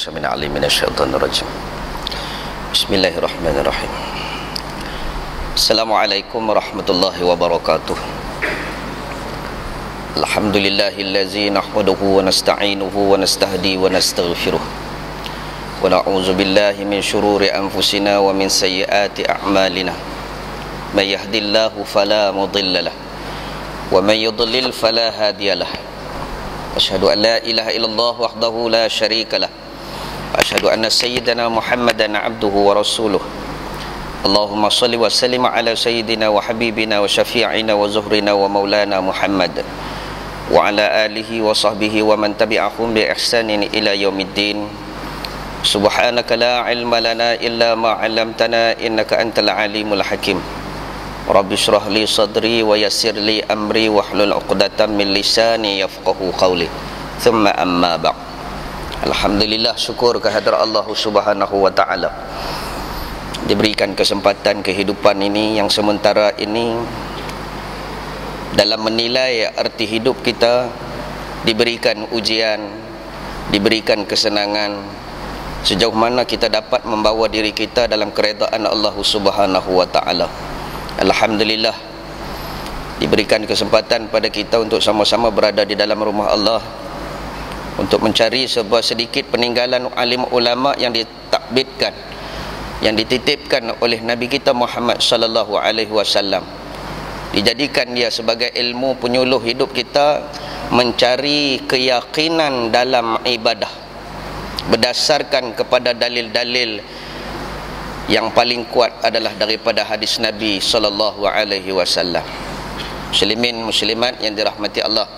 samina alim minasyaitonir rajim. Bismillahirrahmanirrahim. Assalamualaikum warahmatullahi wabarakatuh. Alhamdulillahillazi nahmaduhu wa nasta'inuhu wa nastahdi wa nastaghfiruh. Wa na'udzu billahi min syururi anfusina wa min sayyiati a'malina. May yahdihillahu fala mudilla lahu wa may yudlil fala hadiya lahu. Asyhadu an la ilaha illallah wahdahu la syarika lah. Asyhadu anna sayyidana Muhammadan abduhu wa rasuluh. Allahumma salli wa sallim ala sayyidina wa habibina wa syafi'ina wa zuhrina wa maulana Muhammad wa ala alihi wa sahbihi wa man tabi'ahum bi ihsanin ila yaumiddin. Subhanaka la ilma lana illa ma 'allamtana innaka antal alimul hakim. Rabbi shrah li sadri wa yassir li amri wahlul 'uqdatam min lisani yafqahu qawli. Thumma amma ba'd. Alhamdulillah, syukur kehadrat Allah Subhanahu wa taala. Diberikan kesempatan kehidupan ini yang sementara ini dalam menilai arti hidup kita, diberikan ujian, diberikan kesenangan, sejauh mana kita dapat membawa diri kita dalam keredaan Allah Subhanahu wa taala. Alhamdulillah, diberikan kesempatan pada kita untuk sama-sama berada di dalam rumah Allah untuk mencari sebuah sedikit peninggalan alim ulama yang ditakbitkan, yang dititipkan oleh Nabi kita Muhammad sallallahu alaihi wasallam. Dijadikan dia sebagai ilmu penyuluh hidup kita mencari keyakinan dalam ibadah berdasarkan kepada dalil-dalil yang paling kuat adalah daripada hadis Nabi sallallahu alaihi wasallam. Muslimin muslimat yang dirahmati Allah,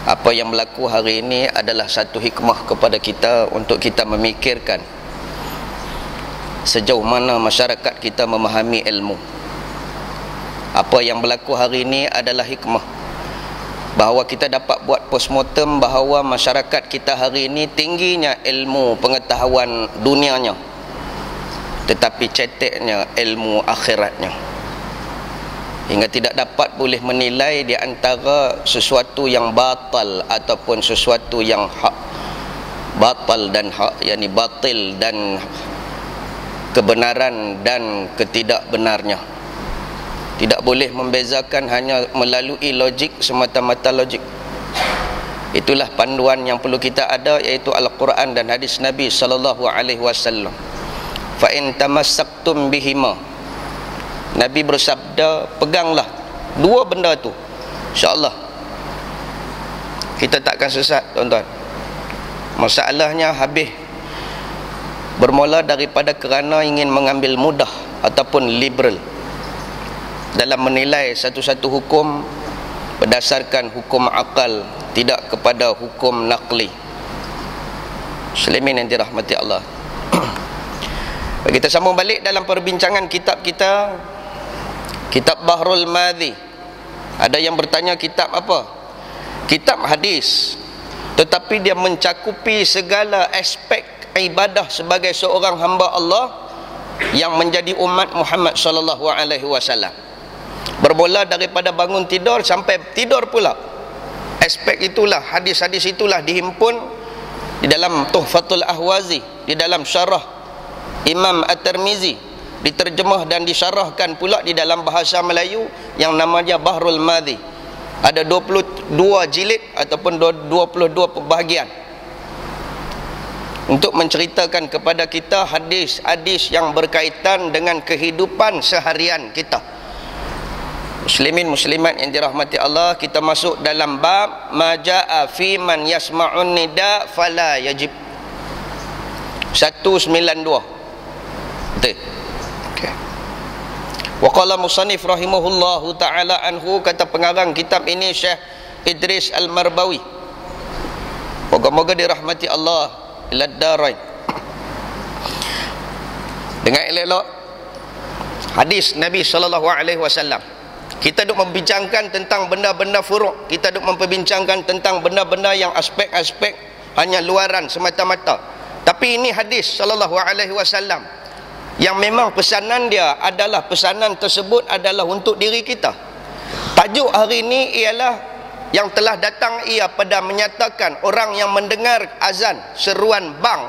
apa yang berlaku hari ini adalah satu hikmah kepada kita untuk kita memikirkan sejauh mana masyarakat kita memahami ilmu. Apa yang berlaku hari ini adalah hikmah bahawa kita dapat buat postmortem bahawa masyarakat kita hari ini tingginya ilmu pengetahuan dunianya, tetapi ceteknya ilmu akhiratnya, hingga tidak dapat boleh menilai di antara sesuatu yang batal ataupun sesuatu yang hak. Batal dan hak, yakni batil dan kebenaran dan ketidakbenarnya. Tidak boleh membezakan hanya melalui logik, semata-mata logik. Itulah panduan yang perlu kita ada, iaitu Al-Quran dan hadis Nabi sallallahu alaihi wasallam. Fa in tamassaktum bihima, Nabi bersabda, peganglah dua benda tu, insya-Allah kita takkan sesat, tuan-tuan. Masalahnya habis bermula daripada kerana ingin mengambil mudah ataupun liberal dalam menilai satu-satu hukum berdasarkan hukum akal, tidak kepada hukum naqli. Muslimin yang dirahmati Allah. Kita sambung balik dalam perbincangan kitab kita, kitab Bahrul Madhi. Ada yang bertanya, kitab apa? Kitab hadis, tetapi dia mencakupi segala aspek ibadah sebagai seorang hamba Allah yang menjadi umat Muhammad sallallahu alaihi wasallam. Bermula daripada bangun tidur sampai tidur pula. Aspek itulah, hadis-hadis itulah dihimpun di dalam Tuhfatul Ahwazi, di dalam syarah Imam At-Tirmizi, diterjemah dan disyarahkan pula di dalam bahasa Melayu yang namanya Bahrul Madhi. Ada 22 jilid ataupun 22 pembahagian untuk menceritakan kepada kita hadis-hadis yang berkaitan dengan kehidupan seharian kita. Muslimin muslimat yang dirahmati Allah, kita masuk dalam bab majaa fi man yasma'un nida fala yajib. 192. Betul. Okey. Wa qala musannif rahimahullahu taala anhu, kata pengarang kitab ini Syekh Idris Al-Marbawi, moga-moga dirahmati Allah ila darain. Dengar elok hadis Nabi sallallahu alaihi wasallam. Kita duk membincangkan tentang benda-benda furuk, kita duk memperbincangkan tentang benda-benda yang aspek-aspek hanya luaran semata-mata. Tapi ini hadis sallallahu alaihi wasallam yang memang pesanan dia adalah, pesanan tersebut adalah untuk diri kita. Tajuk hari ini ialah yang telah datang ia pada menyatakan orang yang mendengar azan seruan bang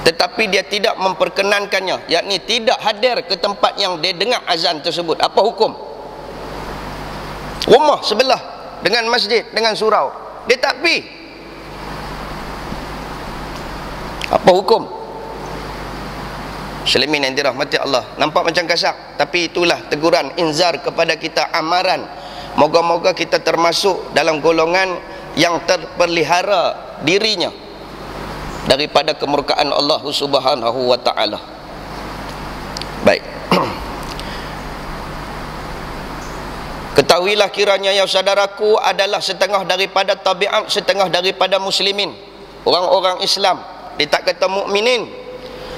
tetapi dia tidak memperkenankannya, yakni tidak hadir ke tempat yang dia dengar azan tersebut, apa hukum? Rumah sebelah dengan masjid, dengan surau, dia tak pergi, apa hukum? Muslimin yang dirahmati Allah, nampak macam kasar, tapi itulah teguran, inzar kepada kita, amaran. Moga-moga kita termasuk dalam golongan yang terpelihara dirinya daripada kemurkaan Allah Subhanahu wa taala. Baik. Ketahuilah kiranya ya saudaraku adalah setengah daripada tabiat, setengah daripada muslimin, orang-orang Islam. Dia tak kata mukminin,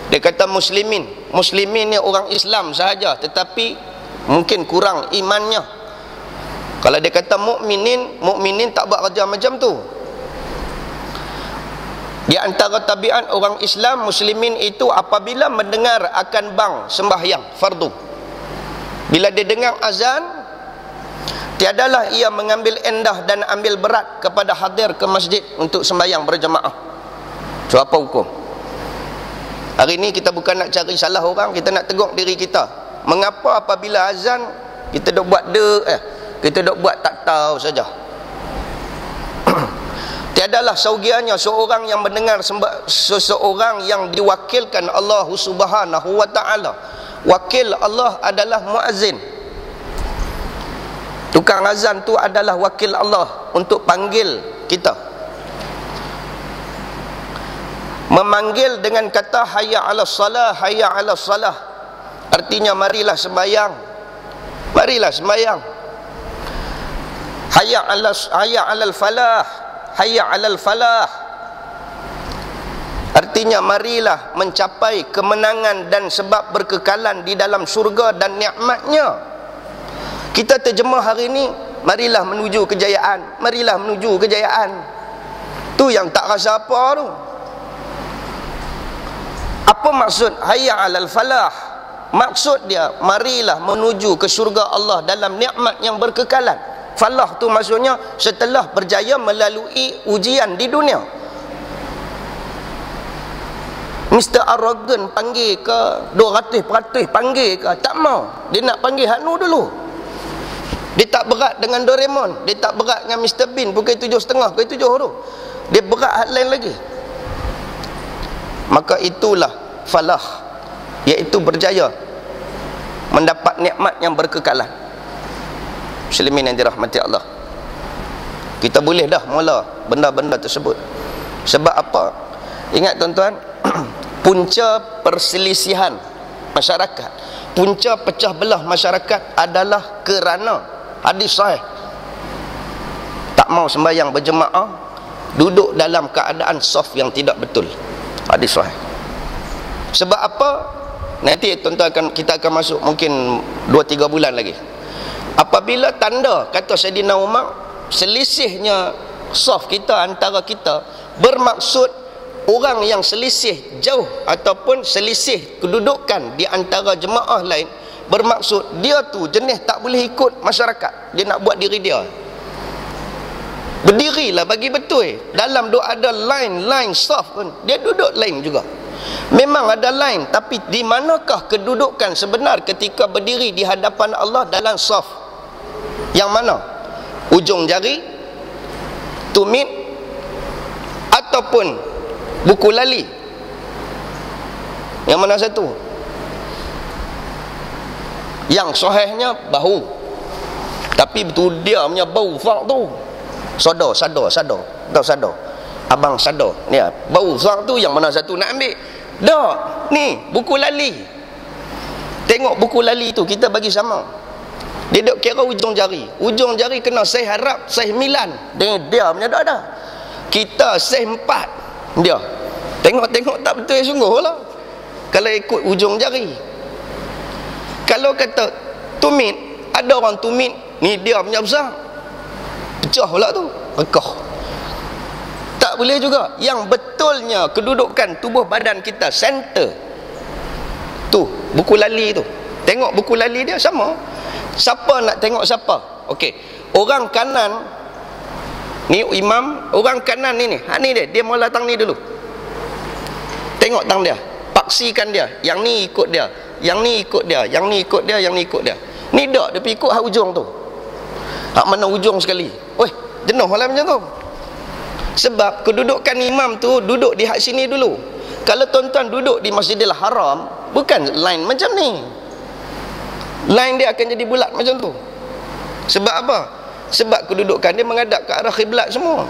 dia kata muslimin. Muslimin ni orang Islam sahaja, tetapi mungkin kurang imannya. Kalau dia kata mukminin, mukminin tak buat kerja macam tu. Di antara tabiat orang Islam, muslimin itu apabila mendengar akan bang sembahyang fardu, bila dia dengar azan, tiadalah ia mengambil endah dan ambil berat kepada hadir ke masjid untuk sembahyang berjemaah. So apa hukum? Hari ni kita bukan nak cari salah orang, kita nak tegur diri kita. Mengapa apabila azan kita dok buat kita dok buat tak tahu saja? Tiadalah saugiannya seorang yang mendengar seseorang yang diwakilkan Allah Subhanahu wa taala. Wakil Allah adalah muazzin. Tukang azan tu adalah wakil Allah untuk panggil kita. Memanggil dengan kata hayya 'alas salah, hayya 'alas salah. Artinya marilah sembahyang. Marilah sembahyang. Hayya 'alal falah, hayya 'alal falah. Artinya marilah mencapai kemenangan dan sebab berkekalan di dalam syurga dan nikmatnya. Kita terjemah hari ni, marilah menuju kejayaan, marilah menuju kejayaan. Tu yang tak rasa apa tu. Apa maksud hayya 'alal falah? Maksud dia marilah menuju ke syurga Allah dalam nikmat yang berkekalan. Falah tu maksudnya setelah berjaya melalui ujian di dunia. Mr. Arrogant panggil ke 200% panggil ke? Tak mau. Dia nak panggil Hanu dulu. Dia tak berat dengan Doraemon, dia tak berat dengan Mr. Bean pukul 7.30, pukul 7 tu. Dia berat hal lain lagi. Maka itulah falah, iaitu berjaya mendapat nikmat yang berkekalan. Muslimin yang dirahmati Allah, kita boleh dah mula benda-benda tersebut. Sebab apa? Ingat tuan-tuan, punca perselisihan masyarakat, punca pecah belah masyarakat adalah kerana hadis sahih, tak mau sembahyang berjemaah, duduk dalam keadaan saf yang tidak betul. Hadis sahih. Sebab apa? Nanti tuan-tuan kita akan masuk mungkin 2-3 bulan lagi. Apabila tanda, kata Saidina Umar, selisihnya saf kita antara kita, bermaksud orang yang selisih jauh ataupun selisih kedudukan di antara jemaah lain, bermaksud dia tu jenis tak boleh ikut masyarakat, dia nak buat diri dia. Berdirilah bagi betul. Dalam doa ada line saf pun, dia duduk line juga. Memang ada line, tapi di manakah kedudukan sebenar ketika berdiri di hadapan Allah dalam saf? Yang mana? Ujung jari, tumit, ataupun buku lali? Yang mana satu? Yang sahihnya bahu, tapi betul dia punya bau fak tu sado. Tahu sado? Abang sado ni, bau fak tu yang mana satu nak ambil? Dak, ni buku lali. Tengok buku lali tu, kita bagi sama. Dia duk kira ujung jari. Ujung jari kena saiz Arab, saiz 9. Dia punya dak dah. Kita saiz 4 dia. Tengok tak betul sungguh lah kalau ikut ujung jari. Kalau kata tumit, ada orang tumit ni dia punya besar, pecah pula tu, rekah. Tak boleh juga. Yang betulnya kedudukan tubuh badan kita center tu, buku lali tu. Tengok buku lali dia sama. Siapa nak tengok siapa? Okey, orang kanan Ni imam, orang kanan ni ni dia mula tang ni dulu. Tengok tang dia, paksikan dia, yang ni ikut dia, yang ni ikut dia, yang ni ikut dia, yang ni ikut dia. Ni dak dia pergi ikut hak ujung tu. Hak mana ujung sekali. Oi, jenuh lah macam tu. Sebab kedudukan imam tu duduk di hak sini dulu. Kalau tuan-tuan duduk di Masjidil Haram, bukan line macam ni. Line dia akan jadi bulat macam tu. Sebab apa? Sebab kedudukan dia menghadap ke arah kiblat semua.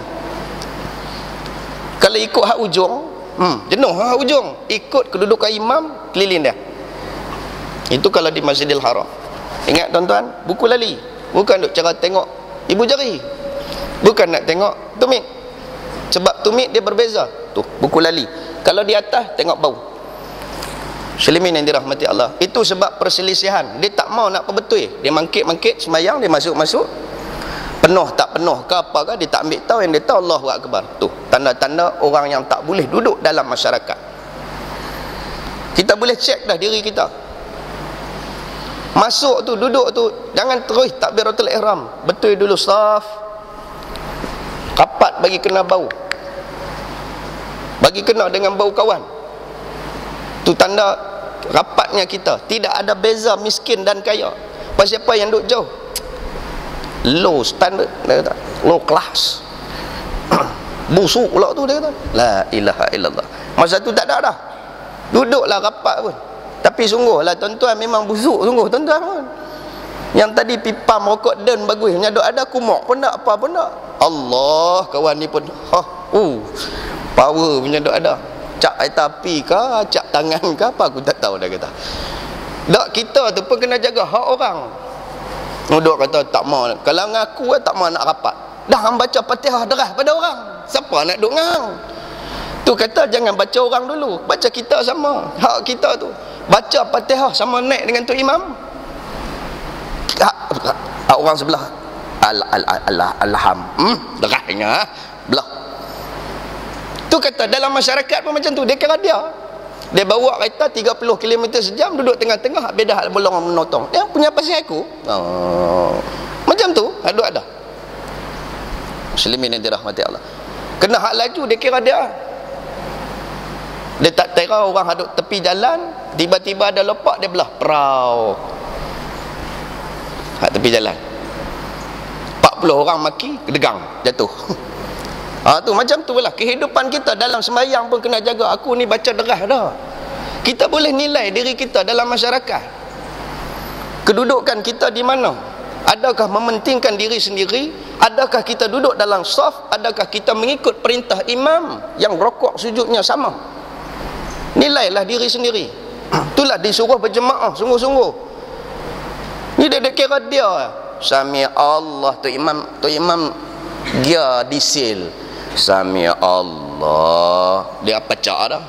Kalau ikut hak ujung, jenuh hak ujung. Ikut kedudukan imam, keliling dia. Itu kalau di Masjidil Haram. Ingat tuan-tuan, buku lali. Bukan duk cara tengok ibu jari. Bukan nak tengok tumit. Sebab tumit dia berbeza. Tu, buku lali. Kalau di atas, tengok bau. Muslimin yang dirahmati Allah. Itu sebab perselisihan. Dia tak mau nak perbetul. Dia mangkit-mangkit semayang, dia masuk-masuk. Penuh tak penuh ke apa ke, dia tak ambil tahu. Yang dia tahu Allahu Akbar. Tu, tanda-tanda orang yang tak boleh duduk dalam masyarakat. Kita boleh cek dah diri kita. Masuk tu, duduk tu, jangan terus takbiratul ihram. Betul dulu saf. Rapat bagi kena bau. Bagi kena dengan bau kawan. Tu tanda rapatnya kita. Tidak ada beza miskin dan kaya. Pasal siapa yang duduk jauh? Low standard, dia kata. Low class. Busuk pula tu dia kata. La ilaha illallah. Masa tu tak ada dah. Duduklah rapat pun. Tapi sungguhlah tuan-tuan, memang busuk sungguh tuan-tuan pun. Yang tadi pipa merokok dan bagus, yang ada kumok pun tak, apa pun tak. Allah, kawan ni pun power punya dok ada. Cak air tapi ke, cak tangan ke, apa aku tak tahu dah kata. Dak, kita tu pun kena jaga hak orang. Dok kata tak mau. Kalau ngaku tak mau nak rapat. Dah hang baca Fatihah derah pada orang. Siapa nak duk ngang? Tu kata jangan baca orang dulu, baca kita sama. Hak kita tu baca Fatihah sama naik dengan tu imam. Hak orang sebelah alham derahnya belah. Tu kata dalam masyarakat pun macam tu. Dia kira dia bawa kereta 30 km sejam, duduk tengah-tengah, bedah bolong menotong. Dia punya pasal aku. Macam tu ada. Muslimin yang dirahmati Allah. Kena hak laju, dia kira dia tak tera orang hadut tepi jalan, tiba-tiba ada lopak, dia belah perau hak tepi jalan. 40 orang maki, kedegang, jatuh. Tu macam tu lah kehidupan kita dalam sembahyang pun kena jaga. Aku ni baca derah dah. Kita boleh nilai diri kita dalam masyarakat. Kedudukan kita di mana? Adakah mementingkan diri sendiri? Adakah kita duduk dalam saf? Adakah kita mengikut perintah imam yang rokok sujudnya sama? Nilailah diri sendiri. Itulah disuruh berjemaah sungguh-sungguh. Ni dia kira dia Sami Allah. Tu imam dia disil Sami Allah, dia apa cak dah.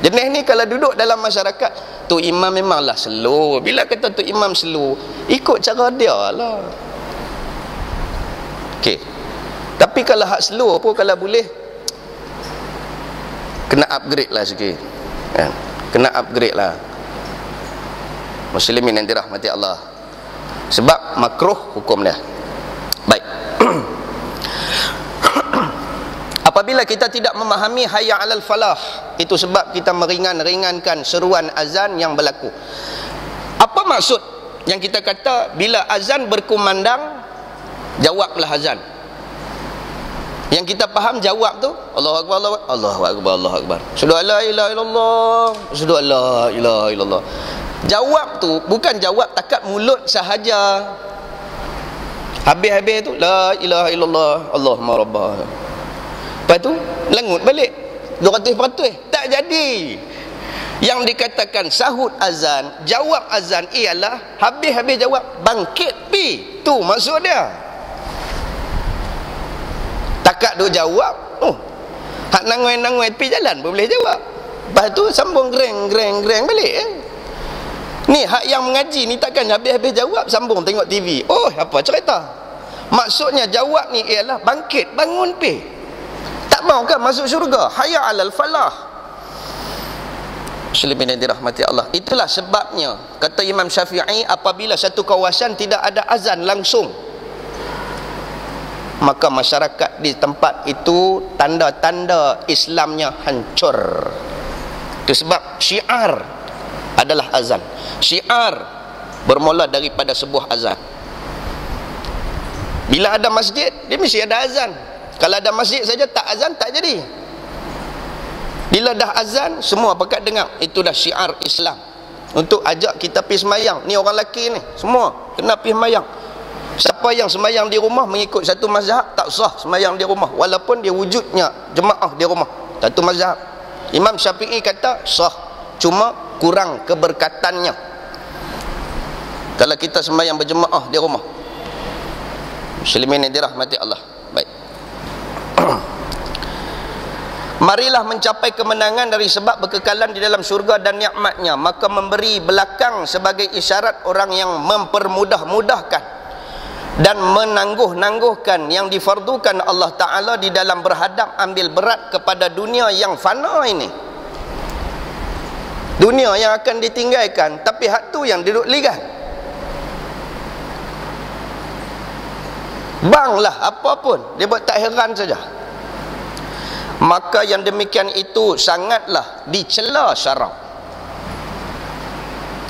Jenis ni kalau duduk dalam masyarakat, tu imam memanglah slow. Bila kata tu imam slow, ikut cara dia lah. Okey. Tapi kalau hak slow pun kalau boleh kena upgrade lah sikit. Kena upgrade lah. Muslimin yang dirahmati Allah. Sebab makruh hukum dia. Baik. Apabila kita tidak memahami hayya 'alal falah, itu sebab kita meringankan seruan azan yang berlaku. Apa maksud yang kita kata bila azan berkumandang, jawablah azan? Yang kita faham jawab tu Allahu Akbar, Allahu Akbar, Allahu Akbar. Asyhadu an la ilaha illallah, asyhadu an la ilaha illallah. Jawab tu bukan jawab takat mulut sahaja. Habis-habis tu la ilaha illallah, Allahumma rabbah. Lepas tu lengut balik 200%. Tak jadi. Yang dikatakan sahut azan, jawab azan ialah habis-habis jawab bangkit pi. Tu maksud dia. Takat duk jawab, hak nangoi-nangoi pi jalan pun boleh jawab. Lepas tu sambung greng balik. Ni hak yang mengaji ni takkan habis-habis jawab sambung tengok TV. Oh, apa cerita? Maksudnya jawab ni ialah bangkit, bangun pi. Tak mau kan masuk syurga? Hayya 'alal falah. Muslimin yang dirahmati Allah. Itulah sebabnya kata Imam Syafi'i, apabila satu kawasan tidak ada azan langsung, maka masyarakat di tempat itu tanda-tanda Islamnya hancur. Itu sebab syiar adalah azan. Syiar bermula daripada sebuah azan. Bila ada masjid, dia mesti ada azan. Kalau ada masjid saja tak azan, tak jadi. Bila dah azan, semua pakat dengar. Itu dah syiar Islam. Untuk ajak kita pergi semayang. Ni orang lelaki ni, semua kena pergi semayang. Siapa yang semayang di rumah mengikut satu mazhab, tak sah semayang di rumah, walaupun dia wujudnya jemaah di rumah. Satu mazhab. Imam Syafi'i kata sah, cuma kurang keberkatannya kalau kita semayang berjemaah di rumah. Muslimin yang dirahmati Allah. Baik. Marilah mencapai kemenangan dari sebab berkekalan di dalam syurga dan nikmatnya. Maka memberi belakang sebagai isyarat orang yang mempermudah-mudahkan dan menangguh-nangguhkan yang difardukan Allah Ta'ala di dalam berhadap ambil berat kepada dunia yang fana ini. Dunia yang akan ditinggalkan, tapi hak tu yang duduk ligan. Banglah apapun, dia buat tak heran saja. Maka yang demikian itu sangatlah dicela syarak.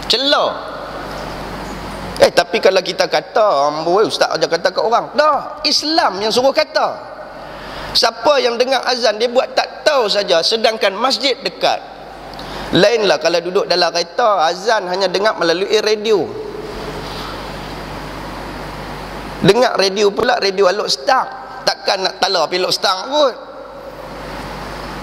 Cela. Tapi kalau kita kata, ustaz aja kata ke orang, dah Islam yang suruh kata. Siapa yang dengar azan dia buat tak tahu saja, sedangkan masjid dekat. Lainlah kalau duduk dalam kereta, azan hanya dengar melalui radio. Dengar radio pula, radio Alok Stang. Takkan nak tala pilot Stang kot.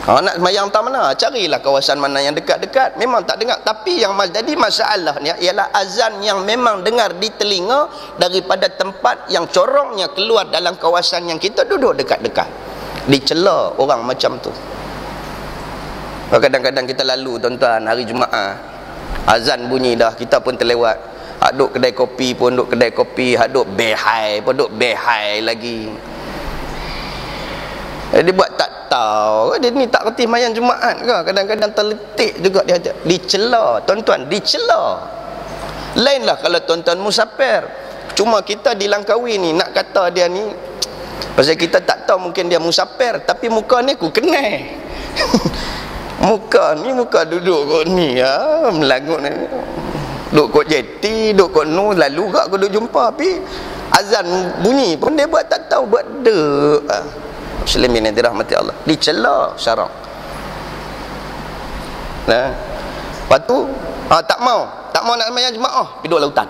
Nak semayang tak mana? Carilah kawasan mana yang dekat-dekat. Memang tak dengar. Tapi yang jadi masalahnya ialah azan yang memang dengar di telinga daripada tempat yang corongnya keluar dalam kawasan yang kita duduk dekat-dekat. Dicela orang macam tu. Kadang-kadang kita lalu tuan-tuan hari Jumaat, azan bunyi dah, kita pun terlewat. Hak duk kedai kopi pun duk kedai kopi, hak duk behai pun duk behai lagi. Dia buat tak tahu, dia ni tak reti mayan Jumaat ke? Kadang-kadang terletik juga dia. Dicela tuan-tuan, dicela. Lainlah kalau tuan-tuan musafir. Cuma kita di Langkawi ni nak kata dia ni, pasal kita tak tahu, mungkin dia musafir, tapi muka ni aku kenal. Muka ni muka duduk kot ni ya, melangut ni. Duduk kot jeti, duduk kot nu, lalu kak aku duduk jumpa, tapi azan bunyi pun dia buat tak tahu, buat dek. Muslimin yang dirahmati Allah, dicela syarak. Nah, lepas tu tak mau nak semayang jemaah, pergi duduk lautan.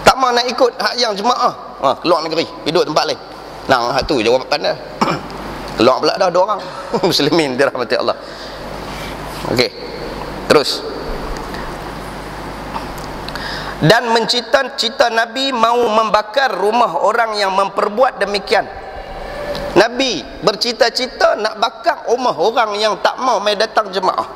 Tak mau nak ikut hak yang jemaah, keluar negeri, pergi duduk tempat lain. Nah, hak tu jawapan dia. Keluar pula dah dua orang. Muslimin dirahmati Allah. Okey, terus. Dan mencita-cita Nabi mau membakar rumah orang yang memperbuat demikian. Nabi bercita-cita nak bakar rumah orang yang tak mau mai datang jemaah.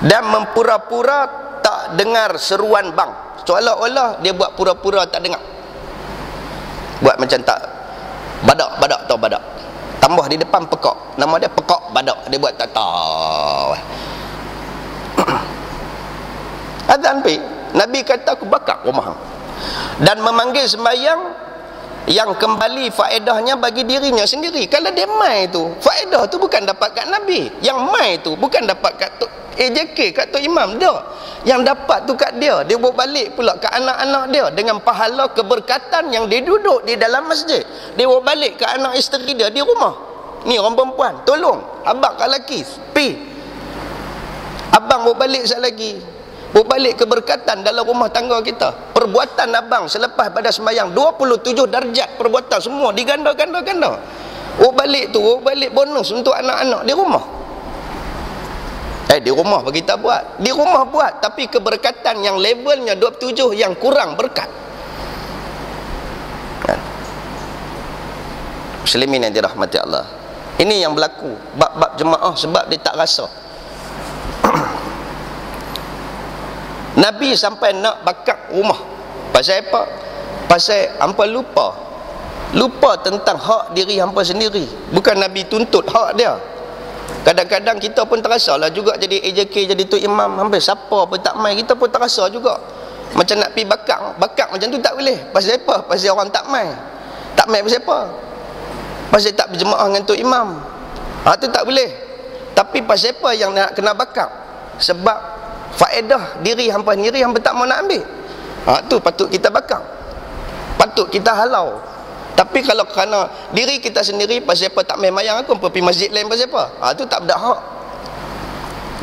Dan mempura-pura tak dengar seruan bang. Seolah-olah dia buat pura-pura tak dengar. Buat macam tak. Badak tau badak. Tambah di depan pekak. Nama dia pekak badak. Dia buat tak tahu. Azan pergi. Nabi kata aku bakar rumah. Dan memanggil sembahyang yang kembali faedahnya bagi dirinya sendiri. Kalau dia mai tu, faedah tu bukan dapat kat Nabi. Yang mai tu bukan dapat kat AJK, kat Tok Imam dia. Yang dapat tu kat dia. Dia bawa balik pula kat anak-anak dia dengan pahala keberkatan yang dia duduk di dalam masjid. Dia bawa balik kat anak isteri dia di rumah. Ni orang perempuan, tolong abang kat lelaki, pi. Abang bawa balik sekali lagi. Bawa balik keberkatan dalam rumah tangga kita. Perbuatan abang selepas pada sembahyang 27 darjat perbuatan semua diganda-ganda. Bawa balik tu, bawa balik bonus untuk anak-anak di rumah. Di rumah bagi kita buat. Di rumah buat, tapi keberkatan yang levelnya 27 yang kurang berkat. Muslimin yang dirahmati Allah. Ini yang berlaku bab-bab jemaah sebab dia tak rasa. Nabi sampai nak bakar rumah. Pasal apa? Pasal hampa lupa tentang hak diri hampa sendiri. Bukan Nabi tuntut hak dia. Kadang-kadang kita pun terasa lah juga jadi AJK, jadi Tok Imam, hampir siapa pun tak mai, kita pun terasa juga. Macam nak pergi bakar macam tu tak boleh. Pasal apa? Pasal orang tak mai. Tak mai pasal apa? Pasal tak berjemaah dengan tok imam. Tu tak boleh. Tapi pasal apa yang nak kena bakar? Sebab faedah diri hampa sendiri hampa tak mau nak ambil. Tu patut kita bakar. Patut kita halau. Tapi kalau kerana diri kita sendiri, pasal apa tak main mayang aku pergi masjid lain pasal apa? Tu tak ada hak.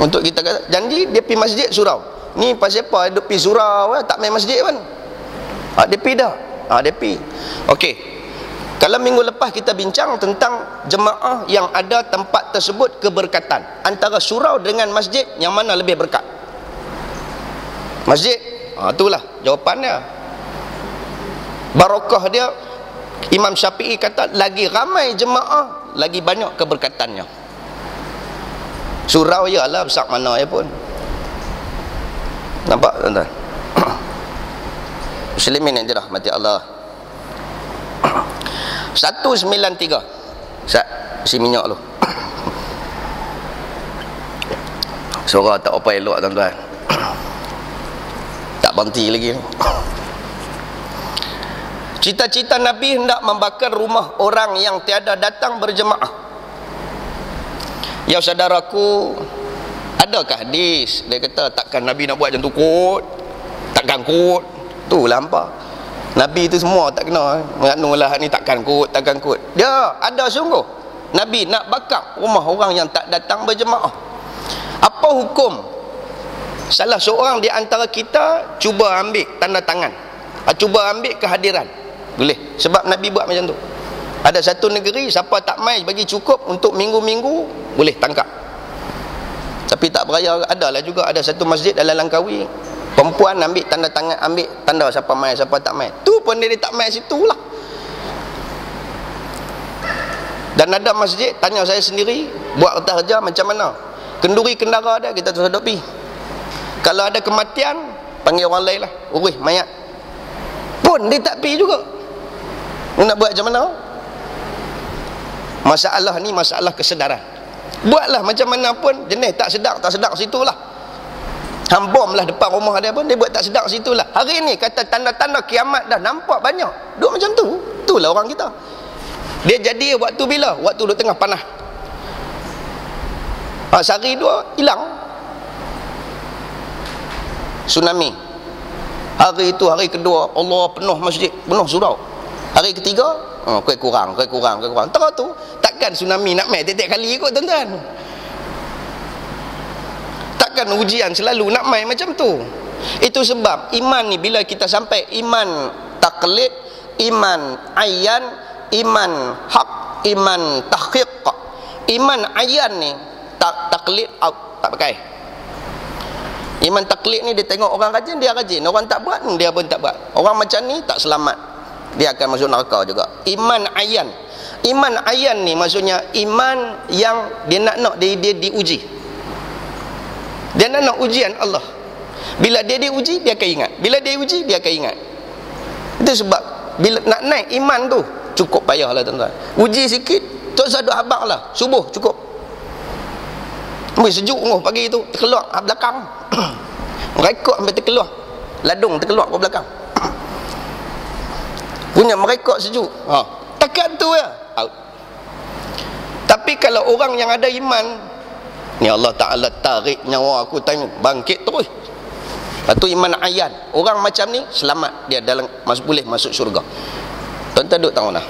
Untuk kita kata, janji dia pergi masjid surau. Ni pasal apa dia pergi surau tak main masjid kan? Dia pergi dah. Dia pergi. Okey. Kalau minggu lepas kita bincang tentang jemaah yang ada tempat tersebut keberkatan. Antara surau dengan masjid, yang mana lebih berkat? Masjid. Itulah jawapannya. Barakah dia, Imam Syafi'i kata, lagi ramai jemaah, lagi banyak keberkatannya. Surau ialah besar mana ya pun. Nampak tuan-tuan? Muslimin yang dirahmati Allah. 193. Si minyak tu. Suara tak apa elok tuan-tuan. Tak berhenti lagi ni. Cita-cita Nabi hendak membakar rumah orang yang tiada datang berjemaah. Ya saudaraku, adakah hadis dia kata takkan Nabi nak buat macam tu kot? Takkan kot? Itulah hampa. Nabi tu semua tak kena. Menganulah ni takkan kot, takkan kot. Dia ada sungguh. Nabi nak bakar rumah orang yang tak datang berjemaah. Apa hukum salah seorang di antara kita cuba ambil tanda tangan, cuba ambil kehadiran? Boleh. Sebab Nabi buat macam tu. Ada satu negeri, siapa tak mai bagi cukup untuk minggu-minggu, boleh tangkap. Tapi tak beraya. Adalah juga ada satu masjid dalam Langkawi, perempuan ambil tanda tangan, ambil tanda siapa mai, siapa tak mai. Tu pun dia tak mai situ lah. Dan ada masjid, tanya saya sendiri, buat kertas kerja macam mana? Kenduri kendara dia, kita terus hadapi. Kalau ada kematian, panggil orang lain lah, urus mayat. Pun dia tak pergi juga. Nak buat macam mana? Masalah ni masalah kesedaran. Buatlah macam mana pun, jenis tak sedar situlah. Hambom lah depan rumah dia pun, dia buat tak sedar situlah. Hari ni kata tanda-tanda kiamat dah nampak banyak. Duk macam tu. Itulah orang kita. Dia jadi waktu bila? Waktu duk tengah panah. Sehari dua hilang. Tsunami. Hari itu hari kedua, Allah penuh masjid, penuh surau. Hari ketiga, kurang. Tahu tu, takkan tsunami nak mai tiap-tiap kali kot tuan-tuan. Takkan ujian selalu nak mai macam tu. Itu sebab iman ni bila kita sampai iman taklid, iman ayan, iman hak, iman tahqiq. Iman ayan ni taklid out, tak pakai. Iman taklid ni dia tengok orang rajin, dia rajin. Orang tak buat, dia pun tak buat. Orang macam ni tak selamat, dia akan masuk neraka juga. Iman ayan. Iman ayan ni maksudnya iman yang dia nak dia diuji. Dia nak ujian Allah. Bila dia diuji, dia akan ingat. Bila dia uji, dia akan ingat. Itu sebab bila nak naik iman tu cukup payahlah tuan-tuan. Uji sikit, tok saduk habaq lah. Subuh cukup. Sejuk pagi tu terkeluar belakang. Merekod sampai terkeluar. Ladung terkeluar ke belakang. Punya merekod sejuk. Takat tu ya. Out. Tapi kalau orang yang ada iman, ni Allah Ta'ala tarik nyawa aku, tanya bangkit terus. Itu iman ayan. Orang macam ni selamat, dia dalam boleh masuk syurga. Tuan-tuan duduk tahu lah.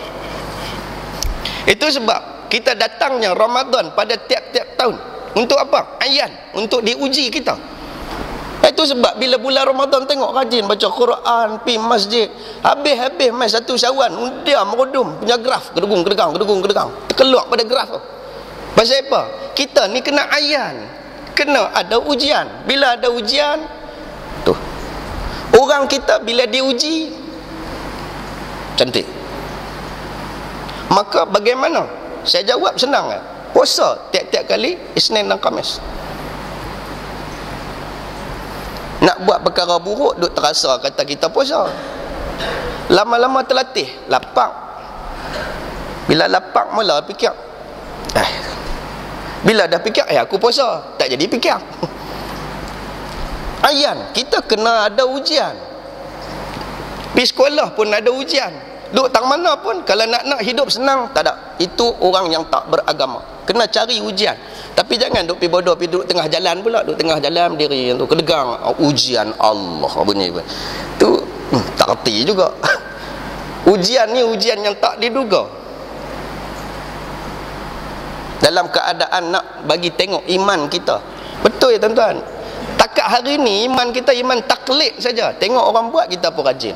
Itu sebab kita datangnya Ramadan pada tiap-tiap tahun. Untuk apa? Ayan. Untuk diuji kita. Itu sebab bila bulan Ramadan tengok rajin baca Quran, pergi masjid, habis-habis mai satu Syawal, dia merudum punya graf, gedegung terkeluar pada graf tu. Pasal apa? Kita ni kena ayan, kena ada ujian. Bila ada ujian tu, orang kita bila diuji cantik. Maka bagaimana? Saya jawab senang kan? Puasa tiap-tiap kali Isnin dan Khamis. Nak buat perkara buruk duk terasa kata kita puasa. Lama-lama terlatih, lapak. Bila lapak mula fikir, bila dah fikir, aku puasa, tak jadi fikir. Ayan, kita kena ada ujian. Pergi sekolah pun ada ujian. Duduk tang mana pun, kalau nak hidup senang, tak ada. Itu orang yang tak beragama. Kena cari ujian. Tapi jangan duduk pergi bodoh, pergi duduk tengah jalan pula. Duduk tengah jalan berdiri yang tu, kedegang. Ujian Allah bunyi. Tu tak reti juga. Ujian ni ujian yang tak diduga. Dalam keadaan nak bagi tengok iman kita. Betul ya tuan-tuan. Takat hari ni iman kita iman taklid saja. Tengok orang buat, kita pun rajin.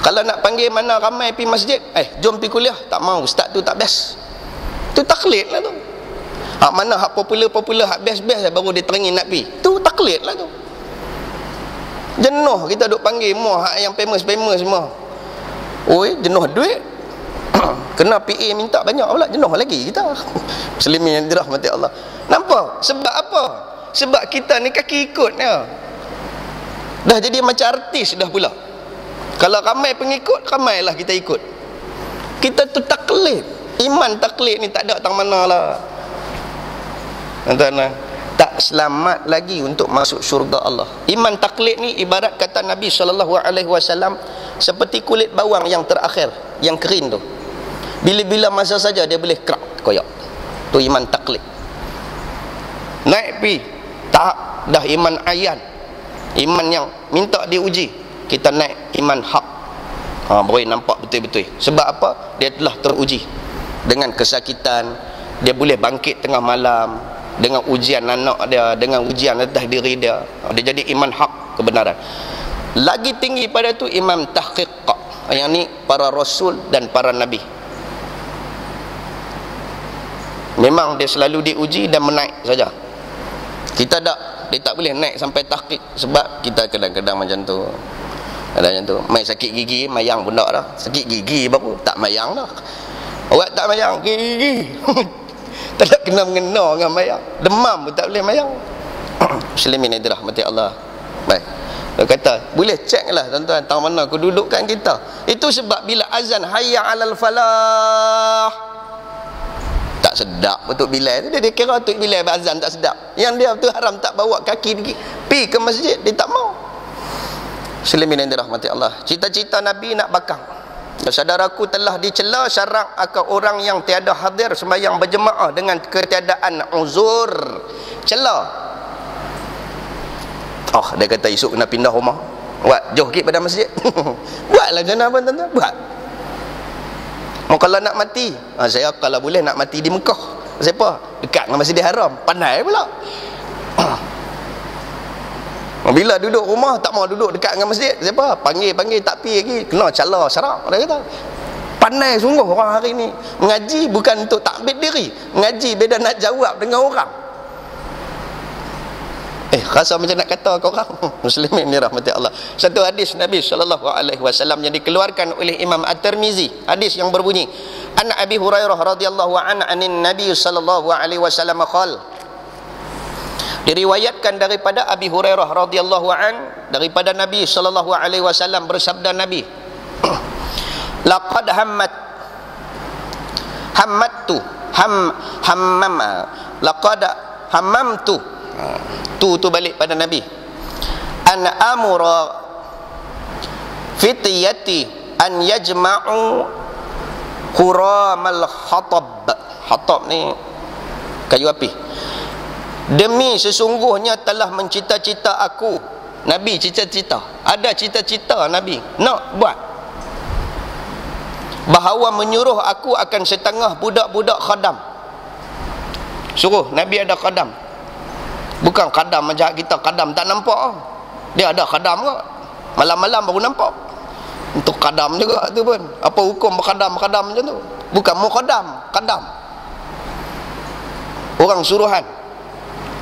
Kalau nak panggil mana ramai pergi masjid, jom pergi kuliah, tak mau, ustaz tu tak best. Tu taklid lah tu. Hak mana hak popular, hak best-best baru dia teringin nak pergi. Tu taklid lah tu. Jenuh kita duk panggil muah hak yang famous semua. Oi, jenuh duit. Kena PA minta banyak pula, jenuh lagi kita. Muslimin yang dirahmati Allah. Nampak? Sebab apa? Sebab kita ni kaki ikut ya. Dah jadi macam artis dah pula. Kalau ramai pengikut, ramailah kita ikut. Kita tu taklid. Iman taklid ni tak ada tang mana lah. Tuan-tuan, tak selamat lagi untuk masuk syurga Allah. Iman taklid ni ibarat kata Nabi SAW, seperti kulit bawang yang terakhir, yang kering tu. Bila-bila masa saja dia boleh kerak, koyak. Tu iman taklid. Naik pi, tak dah iman ayan. Iman yang minta diuji. Kita naik iman hak. Boleh nampak betul-betul. Sebab apa? Dia telah teruji. Dengan kesakitan, dia boleh bangkit tengah malam, dengan ujian anak dia, dengan ujian atas diri dia. Dia jadi iman hak, kebenaran. Lagi tinggi pada tu iman tahqiq. Yang ni para rasul dan para nabi. Memang dia selalu diuji dan menaik saja. Kita dia tak boleh naik sampai tahqiq. Sebab kita kadang-kadang macam tu. Macam tu, mai sakit gigi, mayang pun tak dah. Sakit gigi baru tak mayang dah. Orang tak mayang, gigi. Tak nak kena-mengena dengan mayang. Demam pun tak boleh mayang. Muslimin yang dirahmati Allah. Baik. Dia kata, boleh cek lah tuan-tuan, tahu mana kedudukan kita. Itu sebab bila azan hayya alal falah, tak sedap betul Bilal tu. Dia kira tu Bilal azan tak sedap. Yang dia tu haram tak bawa kaki pergi ke masjid, dia tak mau. Muslimin yang dirahmati Allah. Cita-cita Nabi nak bakang. Saudaraku telah dicela syarak akan orang yang tiada hadir sembahyang berjemaah dengan ketiadaan uzur. Cela. Dia kata esok kena pindah rumah. Buat jauh sikit pada masjid. Buatlah macam apa tuan-tuan? Buat. Kalau nak mati, saya kalau boleh nak mati di Mekah. Siapa? Dekat dengan Masjidil Haram. Pandai pula. Bila duduk rumah tak mau duduk dekat dengan masjid, siapa? Panggil tak pi lagi, kena cala syarak. Dia kata pandai sungguh orang hari ni. Mengaji bukan untuk takbir diri, mengaji beda nak jawab dengan orang. Rasa macam nak kata ke orang. Muslimin ni rahmati Allah. Satu hadis Nabi SAW yang dikeluarkan oleh Imam At-Tirmizi, hadis yang berbunyi, an Abi Hurairah radhiyallahu anhu anin Nabi SAW qala, diriwayatkan daripada Abi Hurairah radhiyallahu an, daripada Nabi sallallahu alaihi wasallam, bersabda Nabi, laqad laqad hammamtu, tu balik pada Nabi, an amura fitiyati an yajma'u khuramal hatab ni kayu api. Demi sesungguhnya telah mencita-cita aku, Nabi cita-cita, ada cita-cita Nabi nak buat, bahawa menyuruh aku akan setengah budak-budak khadam. Suruh Nabi ada khadam. Bukan khadam macam kita, khadam tak nampak. Dia ada khadam ke? Malam-malam baru nampak. Untuk khadam juga tu pun. Apa hukum berkhadam-khadam macam tu? Bukan mukhadam, khadam. Orang suruhan.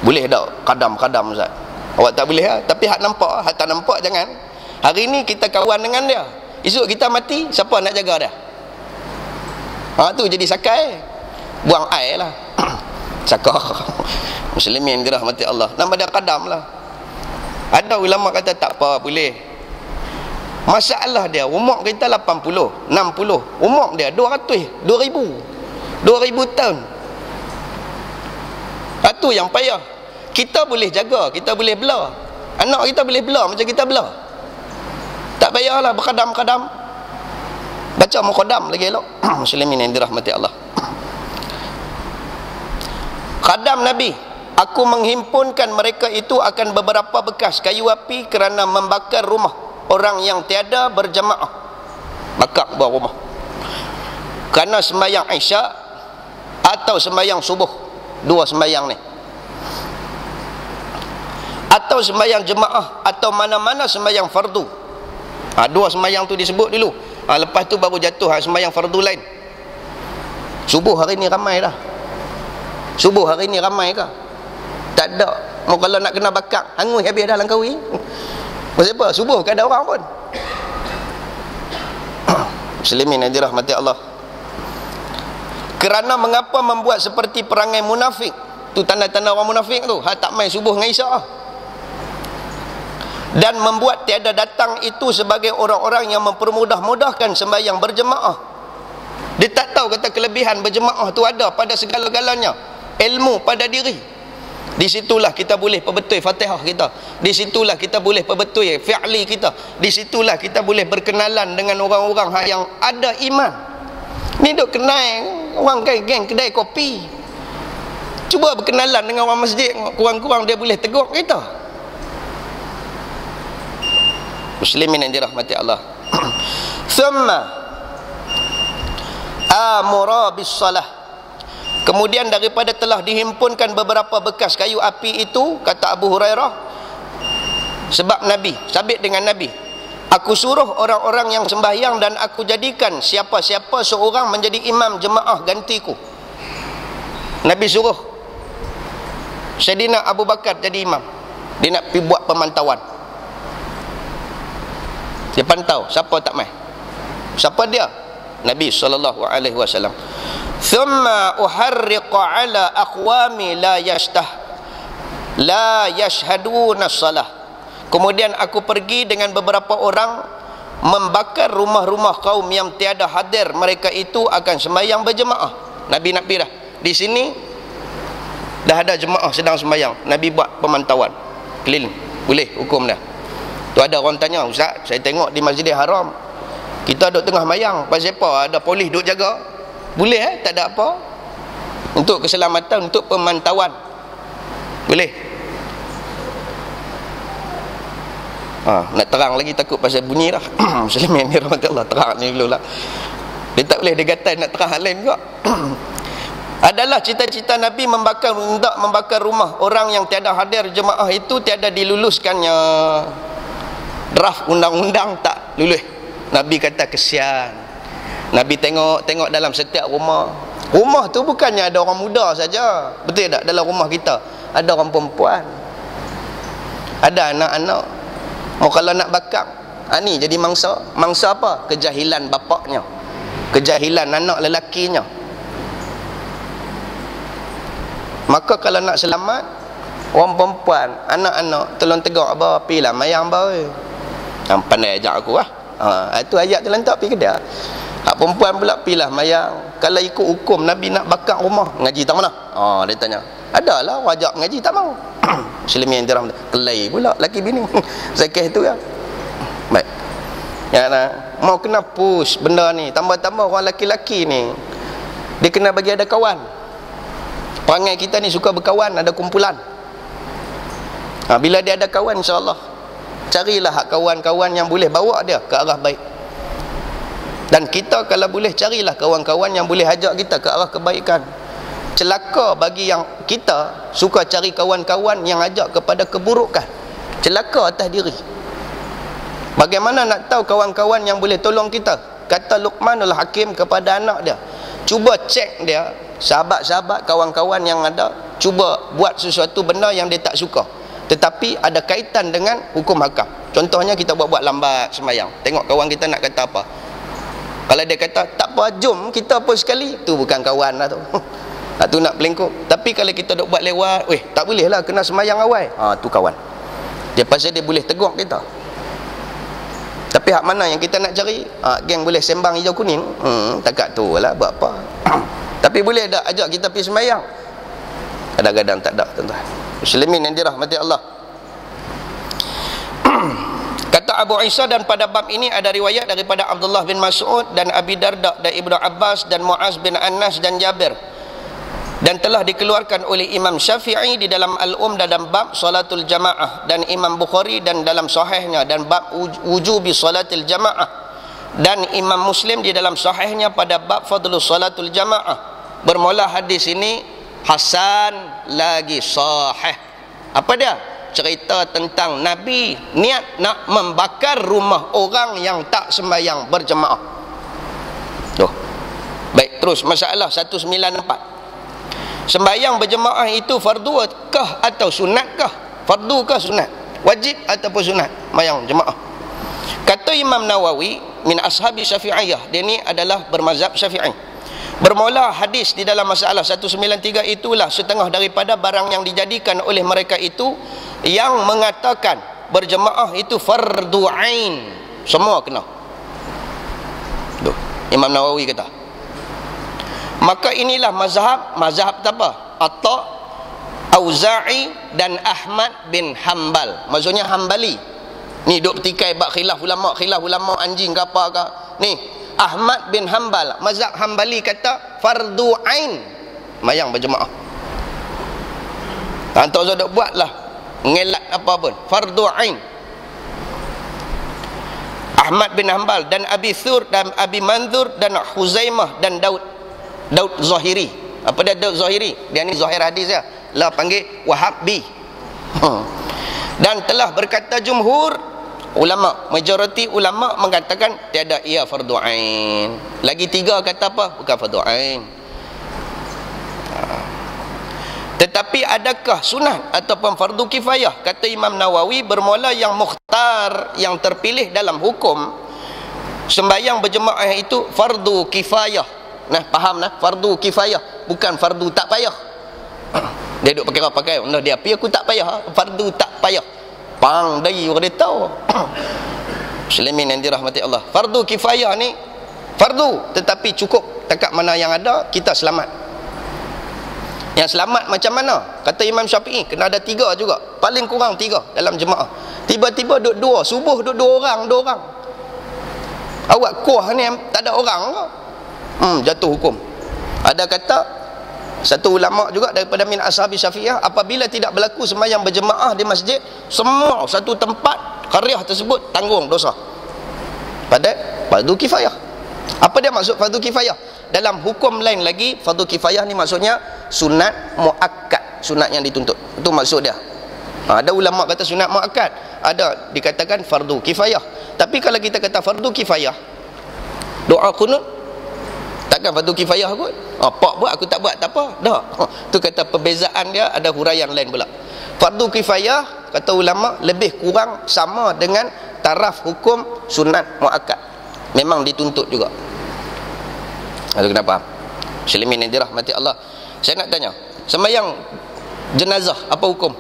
Boleh tak kadam-kadam Ustaz? Awak tak boleh lah. Tapi hak nampak, hak tak nampak jangan. Hari ni kita kawan dengan dia, esok kita mati, siapa nak jaga dia? Tu jadi sakai. Buang air lah. Cakap. Muslimin dirahmati Allah. Nama dia kadam lah. Ada ulama kata tak apa, boleh. Masalah dia, umur kita 80, 60. Umur dia 200, 2000 tahun. Itu yang payah. Kita boleh jaga, kita boleh bela. Anak kita boleh bela macam kita bela. Tak payahlah berkadam-kadam, baca muqaddam lagi elok. Muslimin yang dirahmati Allah. Khadam Nabi, aku menghimpunkan mereka itu akan beberapa bekas kayu api kerana membakar rumah orang yang tiada berjamaah. Bakar buah rumah kerana sembahyang Isyak atau sembahyang subuh, dua sembahyang ni, atau sembahyang jemaah, atau mana-mana sembahyang fardu. Dua sembahyang tu disebut dulu. Lepas tu baru jatuh sembahyang fardu lain. Subuh hari ni ramai dah. Subuh hari ni ramai ke? Tak ada. Mau kalau nak kena bakar, hangus habis dah Langkawi. Pasal apa? Subuh kan ada orang pun. Muslimin yang dirahmati Allah. Kerana mengapa membuat seperti perangai munafik? Tu tanda-tanda orang munafik tu. Tak main subuh dengan Isyak. Dan membuat tiada datang itu sebagai orang-orang yang mempermudah-mudahkan sembahyang berjemaah. Dia tak tahu kata kelebihan berjemaah tu ada pada segala-galanya. Ilmu pada diri. Di situlah kita boleh perbetul Fatihah kita. Di situlah kita boleh perbetul fi'li kita. Di situlah kita boleh berkenalan dengan orang-orang yang ada iman. Ni duk kenal orang geng kedai kopi. Cuba berkenalan dengan orang masjid, kurang-kurang dia boleh tegur kita. Muslimin yang dirahmati Allah. Thumma amura bis salah. Kemudian daripada telah dihimpunkan beberapa bekas kayu api itu, kata Abu Hurairah, sebab Nabi, sabit dengan Nabi, aku suruh orang-orang yang sembahyang dan aku jadikan siapa-siapa seorang menjadi imam jemaah gantiku. Nabi suruh Sayyidina Abu Bakar jadi imam. Dia nak pergi buat pemantauan. Dia pantau siapa tak mai. Siapa dia? Nabi SAW. Thumma uharriqa ala aqwami la yashhaduna salah. Kemudian aku pergi dengan beberapa orang membakar rumah-rumah kaum yang tiada hadir mereka itu akan sembahyang berjemaah. Nabi nak pergi dah. Di sini dah ada jemaah sedang sembahyang. Nabi buat pemantauan keliling. Boleh hukum dah. Tu ada orang tanya, Ustaz, saya tengok di Masjidil Haram kita duduk tengah mayang, pasal apa? Ada polis duduk jaga. Boleh tak ada apa. Untuk keselamatan, untuk pemantauan. Boleh. Nak terang lagi takut pasal bunyi dah. Muslimin ni rahmatullah, terang ni dulu lah. Dia tak boleh, dia kata nak terang hal lain juga. Adalah cita-cita Nabi membakar rumah orang yang tiada hadir jemaah itu tiada diluluskannya. Draft undang-undang tak lulus. Nabi kata kesian. Nabi tengok dalam setiap rumah. Rumah tu bukannya ada orang muda saja. Betul tak? Dalam rumah kita ada orang perempuan, ada anak-anak. Kalau nak bakar, ni jadi mangsa. Mangsa apa? Kejahilan bapaknya, kejahilan anak lelakinya. Maka kalau nak selamat, orang perempuan, anak-anak, tolong tegak abah, pilah mayang abah. Pandai ajak aku lah. Itu ayat terlantak pergi kedai. Hak perempuan pula pilah mayang. Kalau ikut hukum Nabi nak bakar rumah, ngaji tak mana? Dia tanya. Adalah wajak ngaji tak mau. Muslimin yang dirahmati. Kelai pula laki bini. Zakah tu ya. Baik. Ya nah, mau kena push benda ni. Tambah-tambah orang laki-laki ni, dia kena bagi ada kawan. Perangai kita ni suka berkawan, ada kumpulan. Bila dia ada kawan, insya-Allah carilah hak kawan-kawan yang boleh bawa dia ke arah baik. Dan kita kalau boleh carilah kawan-kawan yang boleh ajak kita ke arah kebaikan. Celaka bagi yang kita suka cari kawan-kawan yang ajak kepada keburukan. Celaka atas diri. Bagaimana nak tahu kawan-kawan yang boleh tolong kita? Kata Luqmanul Hakim kepada anak dia, cuba cek dia, sahabat-sahabat, kawan-kawan yang ada, cuba buat sesuatu benda yang dia tak suka, tetapi ada kaitan dengan hukum hakam. Contohnya kita buat lambat sembahyang. Tengok kawan kita nak kata apa. Kalau dia kata tak apa, jom kita apa sekali, tu bukan kawan lah tu. Tu nak pelengkuk. Tapi kalau kita duk buat lewat, tak boleh lah, kena sembahyang awal, tu kawan. Dia pasal dia boleh tegur kita. Tapi hak mana yang kita nak cari? Geng boleh sembang hijau kuning, takat tu lah buat apa. Tapi boleh tak ajak kita pergi sembahyang? Kadang-kadang tak ada, tuan-tuan. Muslimin yang dirahmati Allah. Kata Kata Abu Isa, dan pada bab ini ada riwayat daripada Abdullah bin Mas'ud dan Abi Darda dan Ibnu Abbas dan Muaz bin Anas dan Jabir, dan telah dikeluarkan oleh Imam Syafi'i di dalam dalam bab salatul jamaah, dan Imam Bukhari dan dalam sahihnya dan bab wujubi salatul jamaah, dan Imam Muslim di dalam sahihnya pada bab fadlus salatul jamaah. Bermula hadis ini hasan lagi sahih. Apa dia? Cerita tentang Nabi niat nak membakar rumah orang yang tak sembahyang berjemaah. Tuh. Baik, terus masalah 194. Sembahyang berjemaah itu fardu kah atau sunat kah? Fardu kah sunat? Wajib ataupun sunat sembahyang jemaah? Kata Imam Nawawi min ashabi Syafi'iyah, dia ni adalah bermazhab Syafi'i. Bermula hadis di dalam masalah 193 itulah setengah daripada barang yang dijadikan oleh mereka itu yang mengatakan berjemaah itu fardu ain. Semua kena. Tuh, Imam Nawawi kata. Maka inilah mazhab apa? Atta, Auza'i dan Ahmad bin Hanbal. Maksudnya Hanbali. Ni duk petikai bab khilaf ulama anjing ke apa ke. Ni Ahmad bin Hanbal, mazhab Hanbali kata fardu ain mayang berjemaah. Tak usah duk buatlah ngelat apa pun. Fardu ain. Ahmad bin Hanbal dan Abi Thur dan Abi Manzur dan Huzaimah dan Daud Zahiri. Apa dia Daud Zahiri? Dia ni zahir hadis ya. Lah panggil Wahabi. Dan telah berkata jumhur ulama, majoriti ulama mengatakan tiada ia fardu ain. Lagi tiga kata apa? Bukan fardu ain. Tetapi adakah sunat ataupun fardu kifayah? Kata Imam Nawawi, bermula yang mukhtar, yang terpilih dalam hukum sembahyang berjemaah itu fardu kifayah. Nah, faham nah? Fardu kifayah, bukan fardu tak payah. Dia duk pakai nah dia pi aku tak payah, fardu tak payah. Pang dari orang dia tahu. Muslimin yang dirahmati Allah. Fardu kifayah ni fardu, tetapi cukup takat mana yang ada kita selamat. Yang selamat macam mana? Kata Imam Syafi'i, kena ada tiga juga. Paling kurang tiga dalam jemaah. Tiba-tiba duduk dua, subuh duduk dua orang. Awak kuah ni tak ada orang ke? Jatuh hukum. Ada kata satu ulama juga daripada min ashabi Syafi'iyah, apabila tidak berlaku sembahyang berjemaah di masjid, semua satu tempat qaryah tersebut tanggung dosa. Pada fardu kifayah. Apa dia maksud fardu kifayah? Dalam hukum lain lagi, fardu kifayah ni maksudnya sunat muakkad, sunat yang dituntut. Itu maksud dia. Ada ulama kata sunat muakkad, ada dikatakan fardu kifayah. Tapi kalau kita kata fardu kifayah, doa kunut takkan fardu kifayah kot. Pak buat aku tak buat tak apa. Dah. Tu kata perbezaan dia, ada huraian lain pula. Fardu kifayah kata ulama lebih kurang sama dengan taraf hukum sunat muakkad. Memang dituntut juga. Ada kenapa? Muslimin yang dirahmati Allah. Saya nak tanya, sembahyang jenazah apa hukum?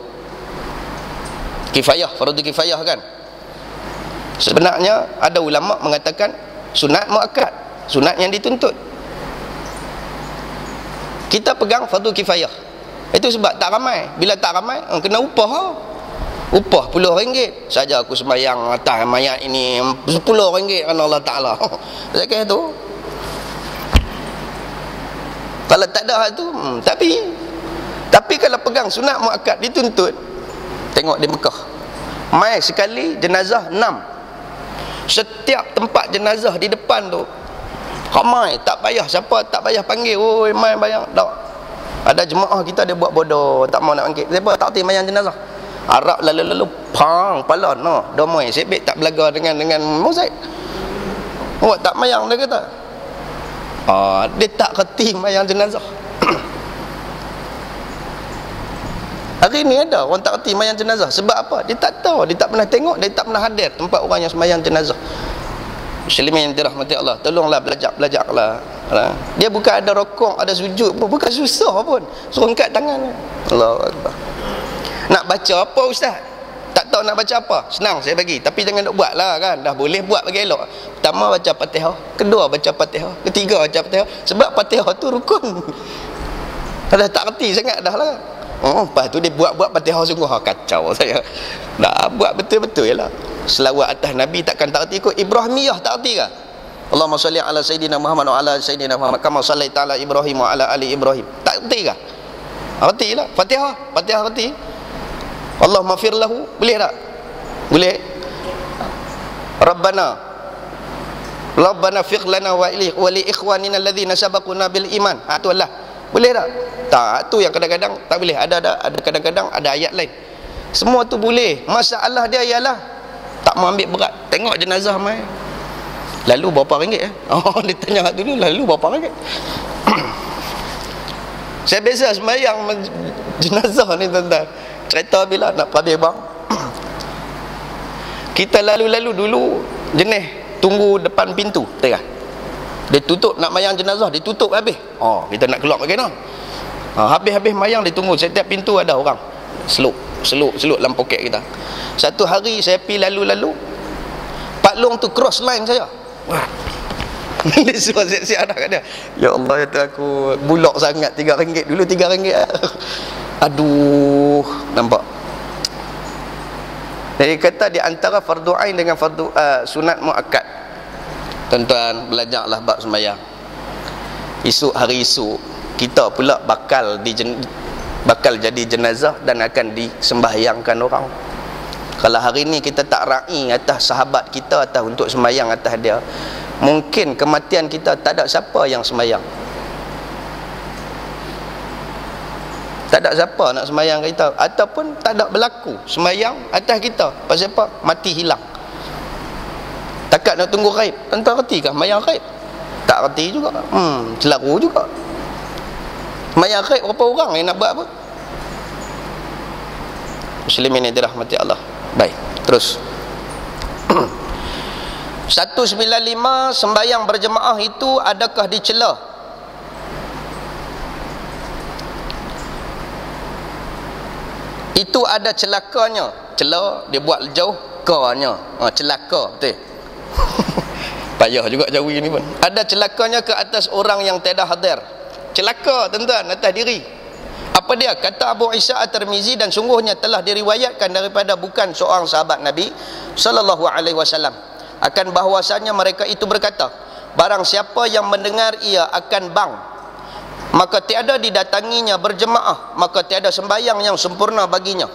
Kifayah, fardu kifayah kan? Sebenarnya ada ulama mengatakan sunat muakkad, sunat yang dituntut. Kita pegang fardu kifayah. Itu sebab tak ramai. Bila tak ramai, kena upah. Upah RM10 saja aku sembahyang atas mayat ini RM10 kerana Allah Ta'ala. Saya kata tu. Kalau tak ada hal tu, tapi kalau pegang sunat muakkad dituntut. Tengok di Mekah, mai sekali jenazah 6. Setiap tempat jenazah di depan tu ramai, tak payah siapa, tak payah panggil, oi mai bayang tak. Ada jemaah kita dia buat bodoh, tak mau nak panggil. Siapa tak reti mayang jenazah. Arab lalu pang pala no domoi sebek tak belaga dengan mozaik. Awak tak mayang dia kata. Dia tak reti mayang jenazah. Hari ni ada orang tak reti mayang jenazah. Sebab apa? Dia tak tahu, dia tak pernah tengok, dia tak pernah hadir tempat orang yang sembahyang jenazah. Muslimin yang dirahmati Allah, tolonglah belajarlah. Dia bukan ada rokok, ada sujud pun, bukan susah pun. Suruh angkat tangan. Allahu Akbar. Nak baca apa ustaz? Tak tahu nak baca apa? Senang saya bagi, tapi jangan nak buatlah kan. Dah boleh buat bagi elok. Pertama baca Fatihah, kedua baca Fatihah, ketiga baca Fatihah. Sebab Fatihah tu rukun. Dah tak reti sangat dah lah. Lepas tu dia buat Fatihah sungguh. Kacau saya. Buat betul-betul je lah. Selawat atas Nabi takkan tak erti kot. Ibrahimiyah tak erti kah? Allahumma salli ala Sayyidina Muhammad wa ala Sayyidina Muhammad kama sallaita ala Ibrahim wa ala ali Ibrahim. Tak erti kah? Erti lah. Fatihah erti. Allahumma fir lahu. Boleh tak? Boleh. Rabbana fiqh lana wa li ikhwanina alladhina sabaquna bil iman. Tu lah. Boleh tak? Tak, tu yang kadang-kadang tak boleh. Ada kadang-kadang ada ayat lain. Semua tu boleh. Masalah dia ialah tak mau ambil berat. Tengok jenazah mai. Lalu berapa ringgit dia tanya dulu, lalu berapa ringgit? Saya biasa sembahyang jenazah ni tuan-tuan. Cerita bila nak habis bang. Kita lalu-lalu dulu jenis tunggu depan pintu, betul kan? Dia tutup nak mayang jenazah, dia tutup habis. Kita nak keluar bagaimana? Habis-habis mayang dia tunggu, setiap pintu ada orang. Seluk dalam poket kita. Satu hari saya pergi lalu-lalu, Pak Long tu cross line saya. Wah. Dia suruh siap-siap dah kat dia. Ya Allah, kata aku bulak sangat RM3 dulu RM3. Aduh, nampak. Jadi kata di antara fardu ain dengan fardu sunat muakkad. Tuan-tuan, belajarlah bab sembahyang. Hari esok kita pula bakal jadi jenazah dan akan disembahyangkan orang. Kalau hari ni kita tak ra'i atas sahabat kita atas untuk sembahyang atas dia, mungkin kematian kita tak ada siapa yang sembahyang. Tak ada siapa nak sembahyang kita, ataupun tak ada berlaku sembahyang atas kita. Pasal apa? Mati hilang. Takat nak tunggu ghaib. Tuan-tuan reti kah sembahyang ghaib? Tak reti juga. Celaru juga. Sembahyang ghaib berapa orang yang nak buat apa? Muslimin yang dirahmati Allah. Baik, terus. 195 sembahyang berjemaah itu adakah dicela? Itu ada celakanya. Cela dia buat jauh kanya. Celaka betul. Payah juga jauh ni pun. Ada celakanya ke atas orang yang tiada hadir. Celaka tuan-tuan atas diri. Apa dia? Kata Abu Isa At-Tirmizi, dan sungguhnya telah diriwayatkan daripada bukan seorang sahabat Nabi sallallahu alaihi wasallam akan bahwasanya mereka itu berkata, barang siapa yang mendengar ia akan bang, maka tiada didatanginya berjemaah, maka tiada sembahyang yang sempurna baginya.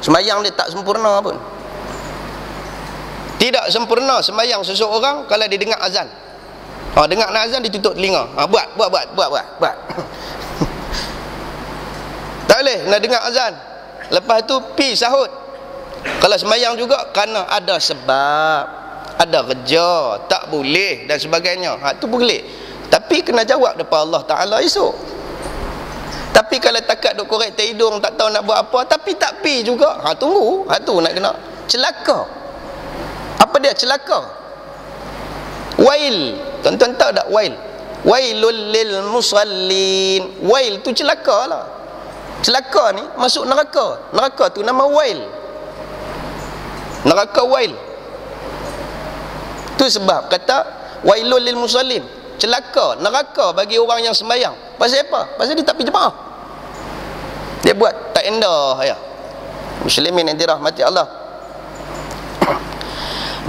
Sembahyang dia tak sempurna pun. Tidak sempurna sembahyang seseorang kalau dia dengar azan. Dengar nak azan, ditutup telinga. Buat. Tak boleh nak dengar azan. Lepas tu pi sahut. Kalau sembahyang juga kerana ada sebab, ada kerja, tak boleh dan sebagainya. Tu boleh. Tapi kena jawab depan Allah Ta'ala esok. Tapi kalau takat duk korek hidung, tak tahu nak buat apa, tapi tak pi juga, tunggu. Tu nak kena celaka. Apa dia celaka? Wail. Tuan-tuan tahu tak wail? Wailul lil musallin. Wail tu celaka lah. Celaka ni masuk neraka. Neraka tu nama wail. Neraka wail. Tu sebab kata wailul lil musallin. Celaka, neraka bagi orang yang sembahyang. Pasal apa? Pasal dia tak pergi jemaah. Dia buat tak endah ya. Muslimin yang dirahmati Allah.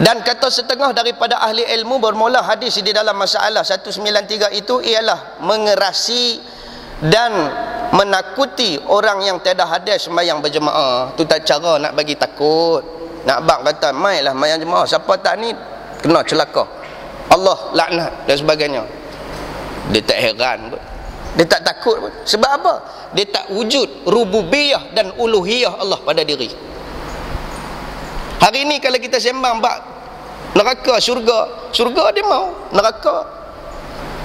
Dan kata setengah daripada ahli ilmu bermula hadis di dalam masalah 193 itu ialah mengerasi dan menakuti orang yang tiada hadir sembahyang berjemaah. Tu tak cara nak bagi takut. Nak bang kata mailah sembahyang jemaah, siapa tak ni kena celaka, Allah laknat dan sebagainya. Dia tak heran pun, dia tak takut pun. Sebab apa? Dia tak wujud rububiyah dan uluhiyah Allah pada diri. Hari ni kalau kita sembang bab neraka, syurga dia mau, neraka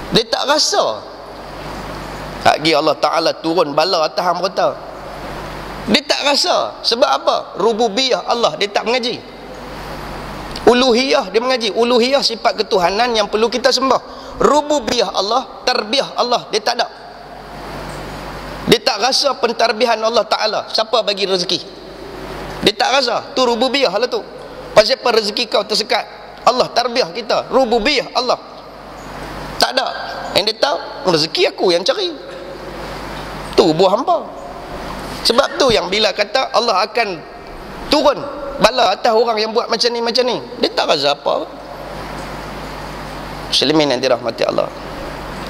dia tak rasa. Lagi Allah Ta'ala turun bala atas mereka, dia tak rasa. Sebab apa? Rububiyah Allah dia tak mengaji. Uluhiyah dia mengaji. Uluhiyah sifat ketuhanan yang perlu kita sembah. Rububiyah Allah, tarbiyah Allah dia tak ada. Dia tak rasa pentarbihan Allah Ta'ala. Siapa bagi rezeki? Dia tak rasa. Tu rububiyah lah tu. Pasal apa rezeki kau tersekat? Allah tarbiyah kita. Rububiyah Allah tak ada. Yang dia tahu rezeki aku yang cari. Tu buah hampa. Sebab tu yang bila kata Allah akan turun bala atas orang yang buat macam ni, dia tak rasa apa. Muslimin yang dirahmati Allah,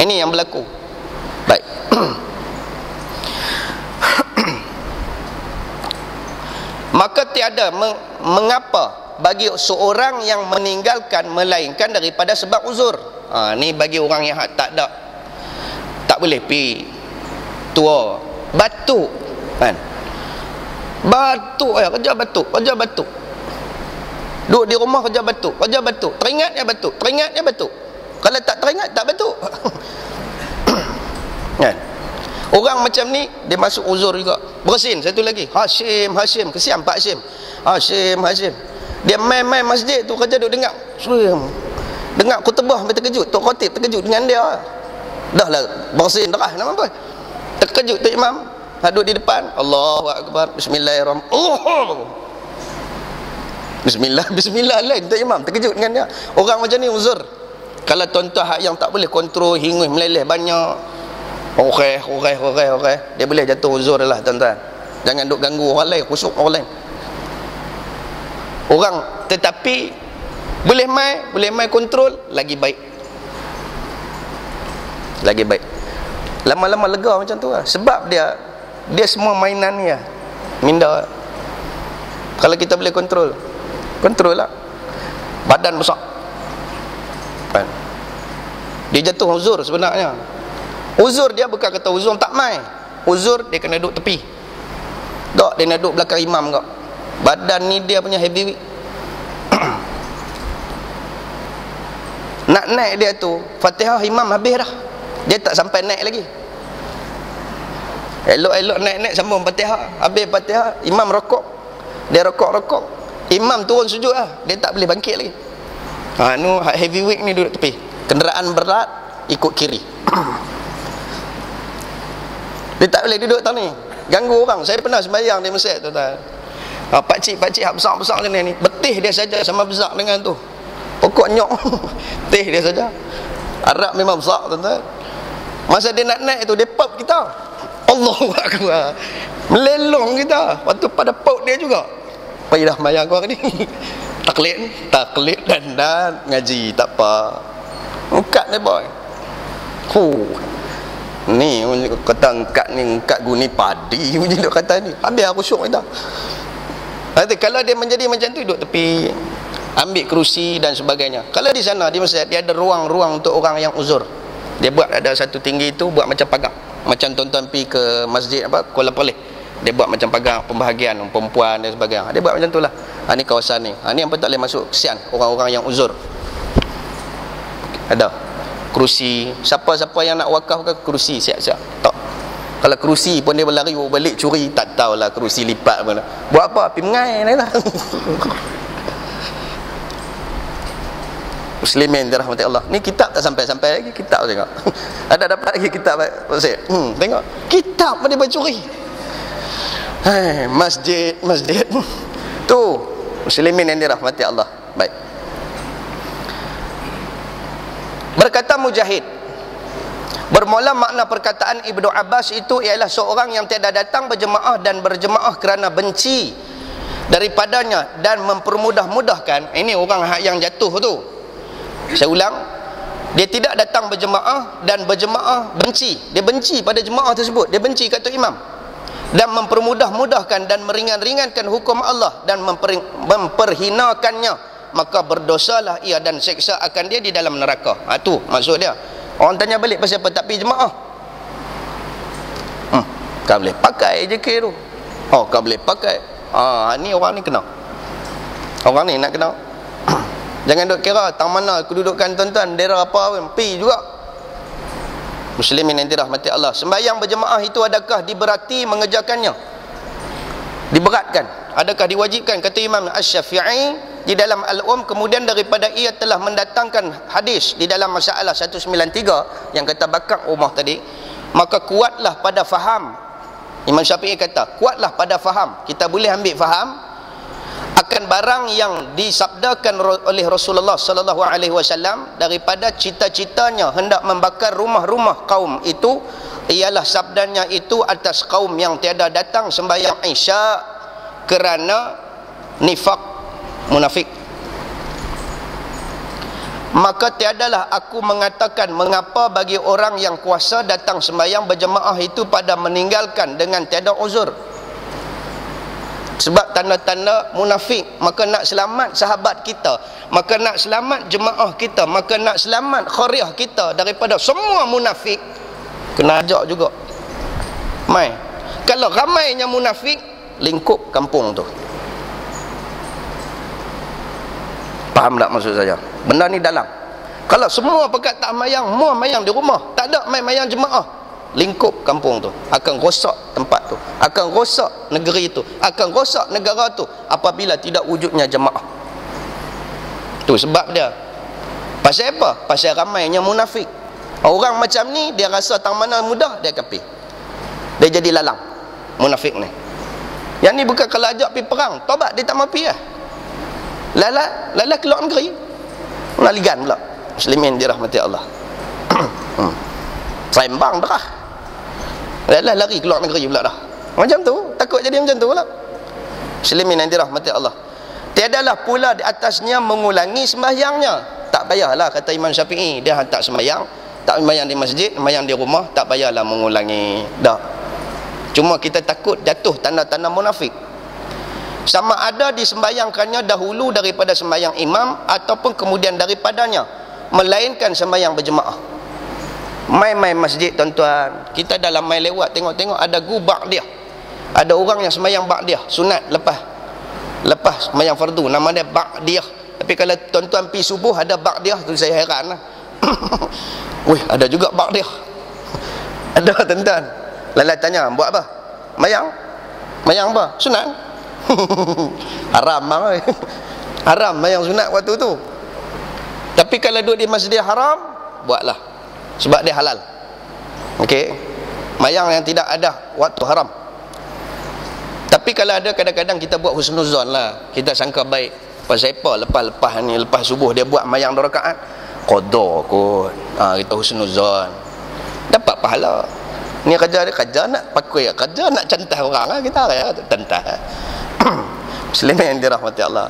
ini yang berlaku. Baik. Maka tiada mengapa bagi seorang yang meninggalkan melainkan daripada sebab uzur. Ni bagi orang yang tak boleh pi tua batuk kan, batuk kerja batuk, duduk di rumah kerja batuk, teringat dia batuk. Kalau tak teringat tak batuk. Kan? Orang macam ni dia masuk uzur juga. Bersin satu lagi, Hashim, kesian Pak Hashim. Dia main masjid tu kerja duduk dengar khutbah sampai terkejut. Tok khatib terkejut dengan dia. Dah lah bersin dah nama apa. Terkejut tu imam, duduk di depan, Allahu akbar, bismillahirrahmanirrahim. Bismillah lain tu imam, terkejut dengan dia. Orang macam ni uzur. Kalau tuan-tuan hak yang tak boleh kontrol, hingus meleleh banyak, okey, dia boleh jatuh uzur lah tuan-tuan. Jangan duk ganggu orang lain, khusuk orang lain. Orang tetapi boleh main kontrol, lagi baik. Lama-lama lega macam tu lah. Sebab dia semua mainan ni lah, minda. Kalau kita boleh kontrol lah. Badan besar kan? Dia jatuh uzur sebenarnya. Uzur dia bukan kata uzur tak main. Uzur dia kena duduk tepi. Tak, dia nak duduk belakang imam kau. Badan ni dia punya heavyweight. Nak naik dia tu Fatihah imam habis dah, dia tak sampai naik lagi. Elok-elok naik sambung Fatihah, habis Fatihah imam rokok, dia rokok, imam turun sujud lah, dia tak boleh bangkit lagi. Nu heavyweight ni duduk tepi. Kenderaan berat ikut kiri. Dia tak boleh duduk tak ni, ganggu orang. Saya pernah sembahyang di Mesir tuan-tuan. Pakcik besar-besar ni, betih dia saja sama besar dengan tu pokok nyok. Betih dia saja. Arab memang besar tuan-tuan. Masa dia nak naik tu, dia pop kita, Allahu akbar, melelong kita. Waktu pada pop dia juga, payah sembahyang kau ni. Taklid dan ngaji tak apa. Angkat ni boy. Ni kata angkat guni padi punya duk kata ni. Habis aku syok kita. Nanti kalau dia menjadi macam tu, duduk tepi, ambil kerusi dan sebagainya. Kalau di sana di Mesir dia ada ruang-ruang untuk orang yang uzur. Dia buat ada satu tinggi tu, buat macam pagar. Macam tuan-tuan pergi ke masjid Kuala Poleh, dia buat macam pagar pembahagian perempuan dan sebagainya. Dia buat macam tu lah. Ni kawasan ni. Ni yang pun tak boleh masuk, kesian orang-orang yang uzur. Ada kerusi. Siapa-siapa yang nak wakaf ke kerusi siap-siap. Tak. Kalau kerusi pun dia berlari balik curi, tak tahulah kerusi lipat pun. Buat apa? Pergi mengai lah. Muslimin dirahmati Allah. Ni kitab tak sampai-sampai lagi. Kitab tengok. Ada dapat lagi kitab Masjid. Tengok. Kitab pun dia bercuri. Masjid. Tu muslimin yang dirahmati Allah. Baik. Berkata Mujahid, bermula makna perkataan Ibnu Abbas itu ialah seorang yang tiada datang berjemaah dan berjemaah kerana benci daripadanya dan mempermudah-mudahkan. Ini orang yang jatuh tu. Saya ulang, dia tidak datang berjemaah dan berjemaah benci. Dia benci pada jemaah tersebut, dia benci kata imam, dan mempermudah-mudahkan dan meringan-ringankan hukum Allah dan memperhinakannya, maka berdosalah ia dan seksa akan dia di dalam neraka. Tu maksud dia. Orang tanya balik pasal apa tak pergi jemaah. Kau boleh pakai je ke tu. Kau boleh pakai. Ni orang ni kena. Orang ni nak kena. Jangan duk kira tang mana kedudukan tuan-tuan, daerah apa pun, pergi juga. Muslimin yang dirahmati Allah, sembahyang berjemaah itu adakah diberati mengerjakannya? Diberatkan. Adakah diwajibkan? Kata Imam Asy-Syafi'i di dalam Al-Um, kemudian daripada ia telah mendatangkan hadis di dalam masalah 193 yang kata bakar rumah tadi, maka kuatlah pada faham. Imam Syafi'i kata kuatlah pada faham. Kita boleh ambil faham akan barang yang disabdakan oleh Rasulullah sallallahu alaihi wasallam daripada cita-citanya hendak membakar rumah-rumah kaum itu ialah sabdanya itu atas kaum yang tiada datang sembahyang Isya kerana nifak, munafik. Maka tiadalah aku mengatakan mengapa bagi orang yang kuasa datang sembahyang berjemaah itu pada meninggalkan dengan tiada uzur. Sebab tanda-tanda munafik. Maka nak selamat sahabat kita, maka nak selamat jemaah kita, maka nak selamat khariah kita daripada semua munafik, kena ajak juga. Mai. Kalau ramainya munafik, lingkup kampung tu. Faham tak maksud saya? Benda ni dalam. Kalau semua pekat tak mayang, semua mayang di rumah, tak ada mayang jemaah, lingkup kampung tu akan rosak, tempat tu akan rosak, negeri tu akan rosak, negara tu, apabila tidak wujudnya jemaah. Tu sebab dia. Pasal apa? Pasal ramainya munafik. Orang macam ni dia rasa tang mana mudah dia kafir, dia jadi lalang munafik ni. Yang ni bukan kalau ajak pergi perang tobat dia tak mau pergi lah. Lala keluar negeri, naligan pula. Muslimin dirahmati Allah. Sembang dah. Lala lari keluar negeri pula dah. Macam tu, takut jadi macam tu pula. Muslimin yang dirahmati Allah. Tiadalah pula di atasnya mengulangi sembahyangnya. Tak payahlah, kata Imam Syafi'i, dia tak sembahyang, tak sembahyang di masjid, sembahyang di rumah, tak payahlah mengulangi. Dah. Cuma kita takut jatuh tanda-tanda munafik. Sama ada disembayangkannya dahulu daripada sembahyang imam ataupun kemudian daripadanya, melainkan sembahyang berjemaah. Mai masjid tuan-tuan, kita dalam mai lewat tengok-tengok ada gubak dia, ada orang yang sembahyang ba'diyah sunat lepas sembahyang fardu, nama dia ba'diyah. Tapi kalau tuan-tuan pergi subuh ada ba'diyah tu, saya heran lah. Wih, ada juga ba'diyah. Ada tuan-tuan. Lala tanya, buat apa? Mayang apa? Sunat. Haram bang. Haram mayang sunat waktu tu. Tapi kalau duduk di Masjidil Haram, buatlah, sebab dia halal. Okey, mayang yang tidak ada waktu haram. Tapi kalau ada, kadang-kadang kita buat husnuzon lah, kita sangka baik. Pasal apa lepas ni, lepas subuh dia buat mayang 2 rakaat, qada kot. Kita husnuzon, dapat pahala. Ni kerja nak pakai, kerja nak cantas orang lah kita ya, cantas. Muslimin yang dirahmati Allah.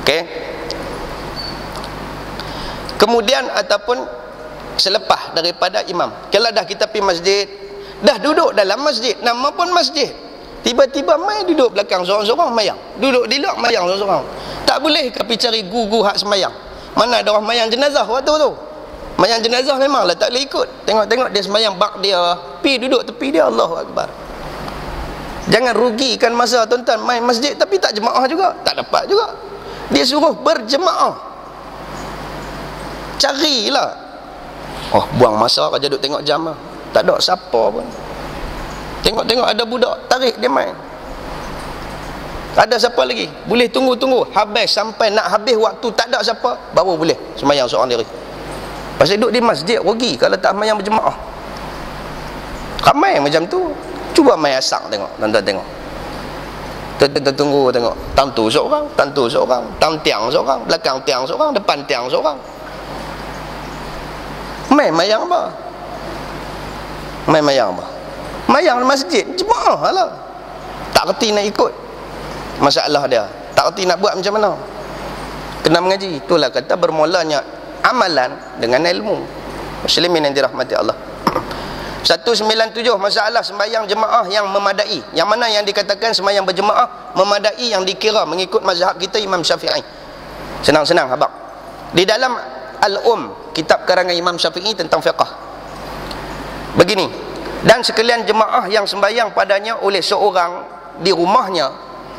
Okey. Kemudian ataupun selepas daripada imam, kalau dah kita pergi masjid, dah duduk dalam masjid, nama pun masjid, tiba-tiba mai duduk belakang seorang-seorang mayang, duduk di luar mayang seorang-seorang. Tak boleh ke pergi cari guru hak semayang? Mana ada orang mayang jenazah waktu tu? Mayang jenazah memanglah tak boleh ikut. Tengok-tengok dia semayang bak dia, pergi duduk tepi dia, Allahu Akbar. Jangan rugikan masa tuan-tuan main masjid tapi tak jemaah juga, tak dapat juga. Dia suruh berjemaah, carilah. Oh, buang masa kerja duduk tengok jam lah, tak ada siapa pun. Tengok-tengok ada budak, tarik dia main. Ada siapa lagi? Boleh tunggu-tunggu habis, sampai nak habis waktu tak ada siapa, baru boleh sembahyang seorang diri. Pasal duduk di masjid rugi kalau tak sembahyang berjemaah. Ramai macam tu. Cuba main asak tengok, tuan-tuan tengok. Kita tunggu tengok, tang tu seorang, tang tiang seorang, belakang tiang seorang, depan tiang seorang. Main mayang apa? Main mayang apa? Mayang masjid, jemaah lah. Tak reti nak ikut. Masalah dia, tak reti nak buat macam mana. Kena mengaji. Itulah kata bermulanya amalan dengan ilmu. Muslimin yang dirahmati Allah. 197, masalah sembahyang jemaah yang memadai. Yang mana yang dikatakan sembahyang berjemaah memadai, yang dikira mengikut mazhab kita Imam Syafi'i. Senang-senang habaq. Di dalam kitab karangan Imam Syafi'i tentang fiqh, begini: dan sekalian jemaah yang sembahyang padanya oleh seorang di rumahnya,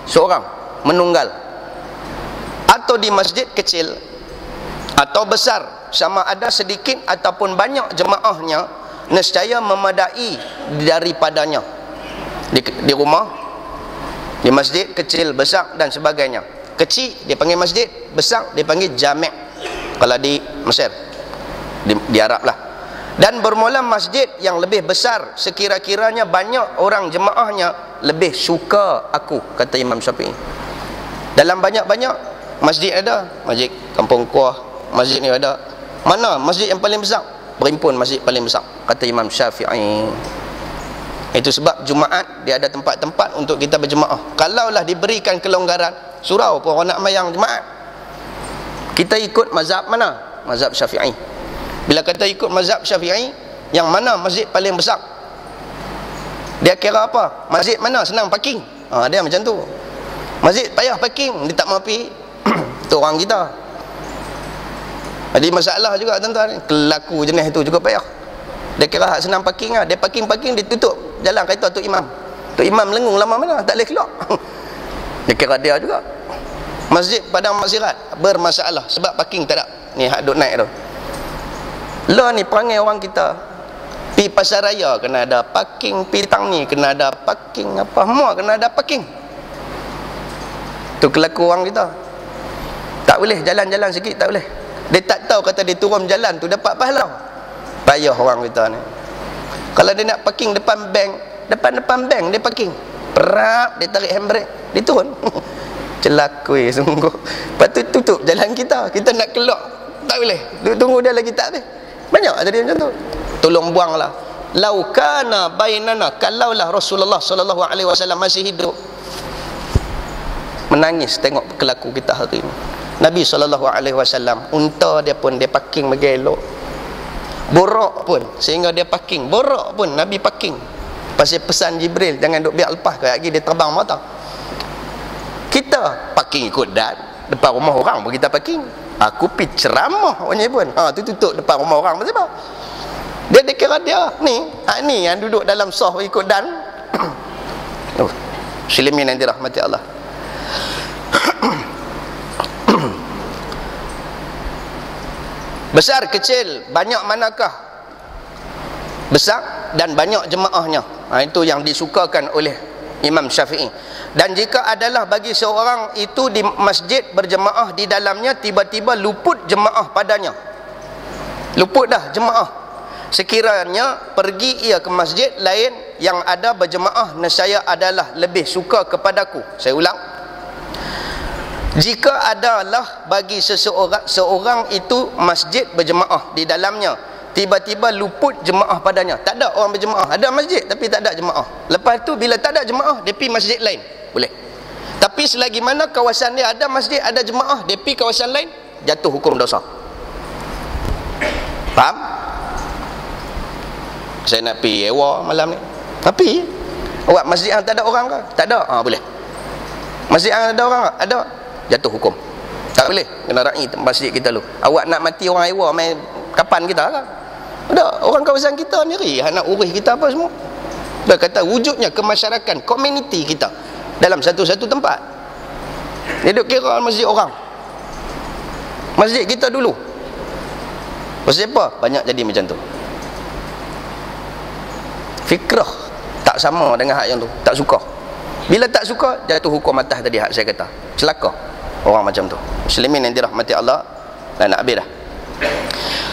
seorang menunggal, atau di masjid kecil atau besar, sama ada sedikit ataupun banyak jemaahnya, nescaya memadai daripadanya. Di rumah, di masjid kecil, besar dan sebagainya. Kecil dia panggil masjid, besar dia panggil jami', kalau di Mesir, di Arab lah. Dan bermula masjid yang lebih besar, sekira-kiranya banyak orang jemaahnya, lebih suka aku, kata Imam Syafi'i. Dalam banyak-banyak masjid ada, masjid Kampung Kuah, masjid ni ada. Mana masjid yang paling besar? Berimpun masjid paling besar, kata Imam Syafi'i. Itu sebab Jumaat dia ada tempat-tempat untuk kita berjemaah. Kalaulah diberikan kelonggaran, surau pun orang nak mayang Jumaat. Kita ikut mazhab mana? Mazhab Syafi'i. Bila kata ikut mazhab Syafi'i, yang mana masjid paling besar? Dia kira apa? Masjid mana senang parking? Dia macam tu. Masjid payah parking, dia tak mau pergi. Tu orang kita. Jadi masalah juga tuan-tuan, kelaku jenis itu juga payah. Dia kira hak senang parking lah. Dia parking dia tutup jalan kereta Tok Imam. Tok Imam lengung lama mana, tak boleh keluar. Dia kira dia juga. Masjid Padang Maksirat bermasalah sebab parking tak ada. Ni hak duk naik tu. Lah ni perangai orang kita. Pi pasar raya kena ada parking, pi Tangi kena ada parking, apa semua kena ada parking. Tu kelaku orang kita. Tak boleh jalan-jalan sikit, tak boleh. Dia tak tahu kata dia turun jalan tu dapat pahala. Payah orang kita ni. Kalau dia nak parking depan bank, depan bank dia parking. Perap dia tarik handbrake, dia turun. Celakui sungguh. Lepas tu tutup jalan kita. Kita nak keluar tak boleh. Tunggu dia lagi tak habis. Banyak tadi macam tu. Tolong buanglah. Lau kana bainana, kalaulah Rasulullah sallallahu alaihi wasallam masih hidup. Menangis tengok kelaku kita hari ini. Nabi SAW, unta dia pun dia parking bagi elok. Borak pun sehingga dia parking. Borak pun Nabi parking. Pasal pesan Jibril jangan duk biar lepas lagi dia terbang mata. Kita parking ikut dan depan rumah orang pun kita parking. Aku pi ceramah orang pun. Tu tutup depan rumah orang pasal apa? Dia kira dia ni, ni yang duduk dalam sah ikut dan. Muslimin yang dirahmati Allah. Besar kecil banyak manakah? Besar dan banyak jemaahnya. Itu yang disukakan oleh Imam Syafi'i. Dan jika adalah bagi seorang itu di masjid berjemaah di dalamnya, tiba-tiba luput jemaah padanya. Luput dah jemaah. Sekiranya pergi ia ke masjid lain yang ada berjemaah, nescaya adalah lebih suka kepadaku. Saya ulang. Jika adalah bagi seorang itu masjid berjemaah di dalamnya, tiba-tiba luput jemaah padanya. Tak ada orang berjemaah, ada masjid tapi tak ada jemaah. Lepas tu bila tak ada jemaah, dia pergi masjid lain, boleh. Tapi selagi mana kawasan dia ada masjid, ada jemaah, dia pergi kawasan lain, jatuh hukum dosa. Faham? Saya nak pergi Ewa malam ni, tapi awak masjid yang tak ada orang ke? Tak ada, boleh. Masjid yang ada orang ke? Ada, jatuh hukum. Tak boleh, kena ra'i masjid kita lu. Awak nak mati orang Ewa main kapan kita kan? Ada orang kawasan kita ni nak urus kita apa semua. Dia kata wujudnya kemasyarakat, komuniti kita dalam satu-satu tempat. Dia duk kira masjid orang. Masjid kita dulu. Pasal apa? Banyak jadi macam tu. Fikrah tak sama dengan hak yang tu. Tak suka. Bila tak suka, jatuh hukum atas tadi hak saya kata. Celaka orang macam tu. Muslimin yang dirahmati Allah. Dan nak habis dah.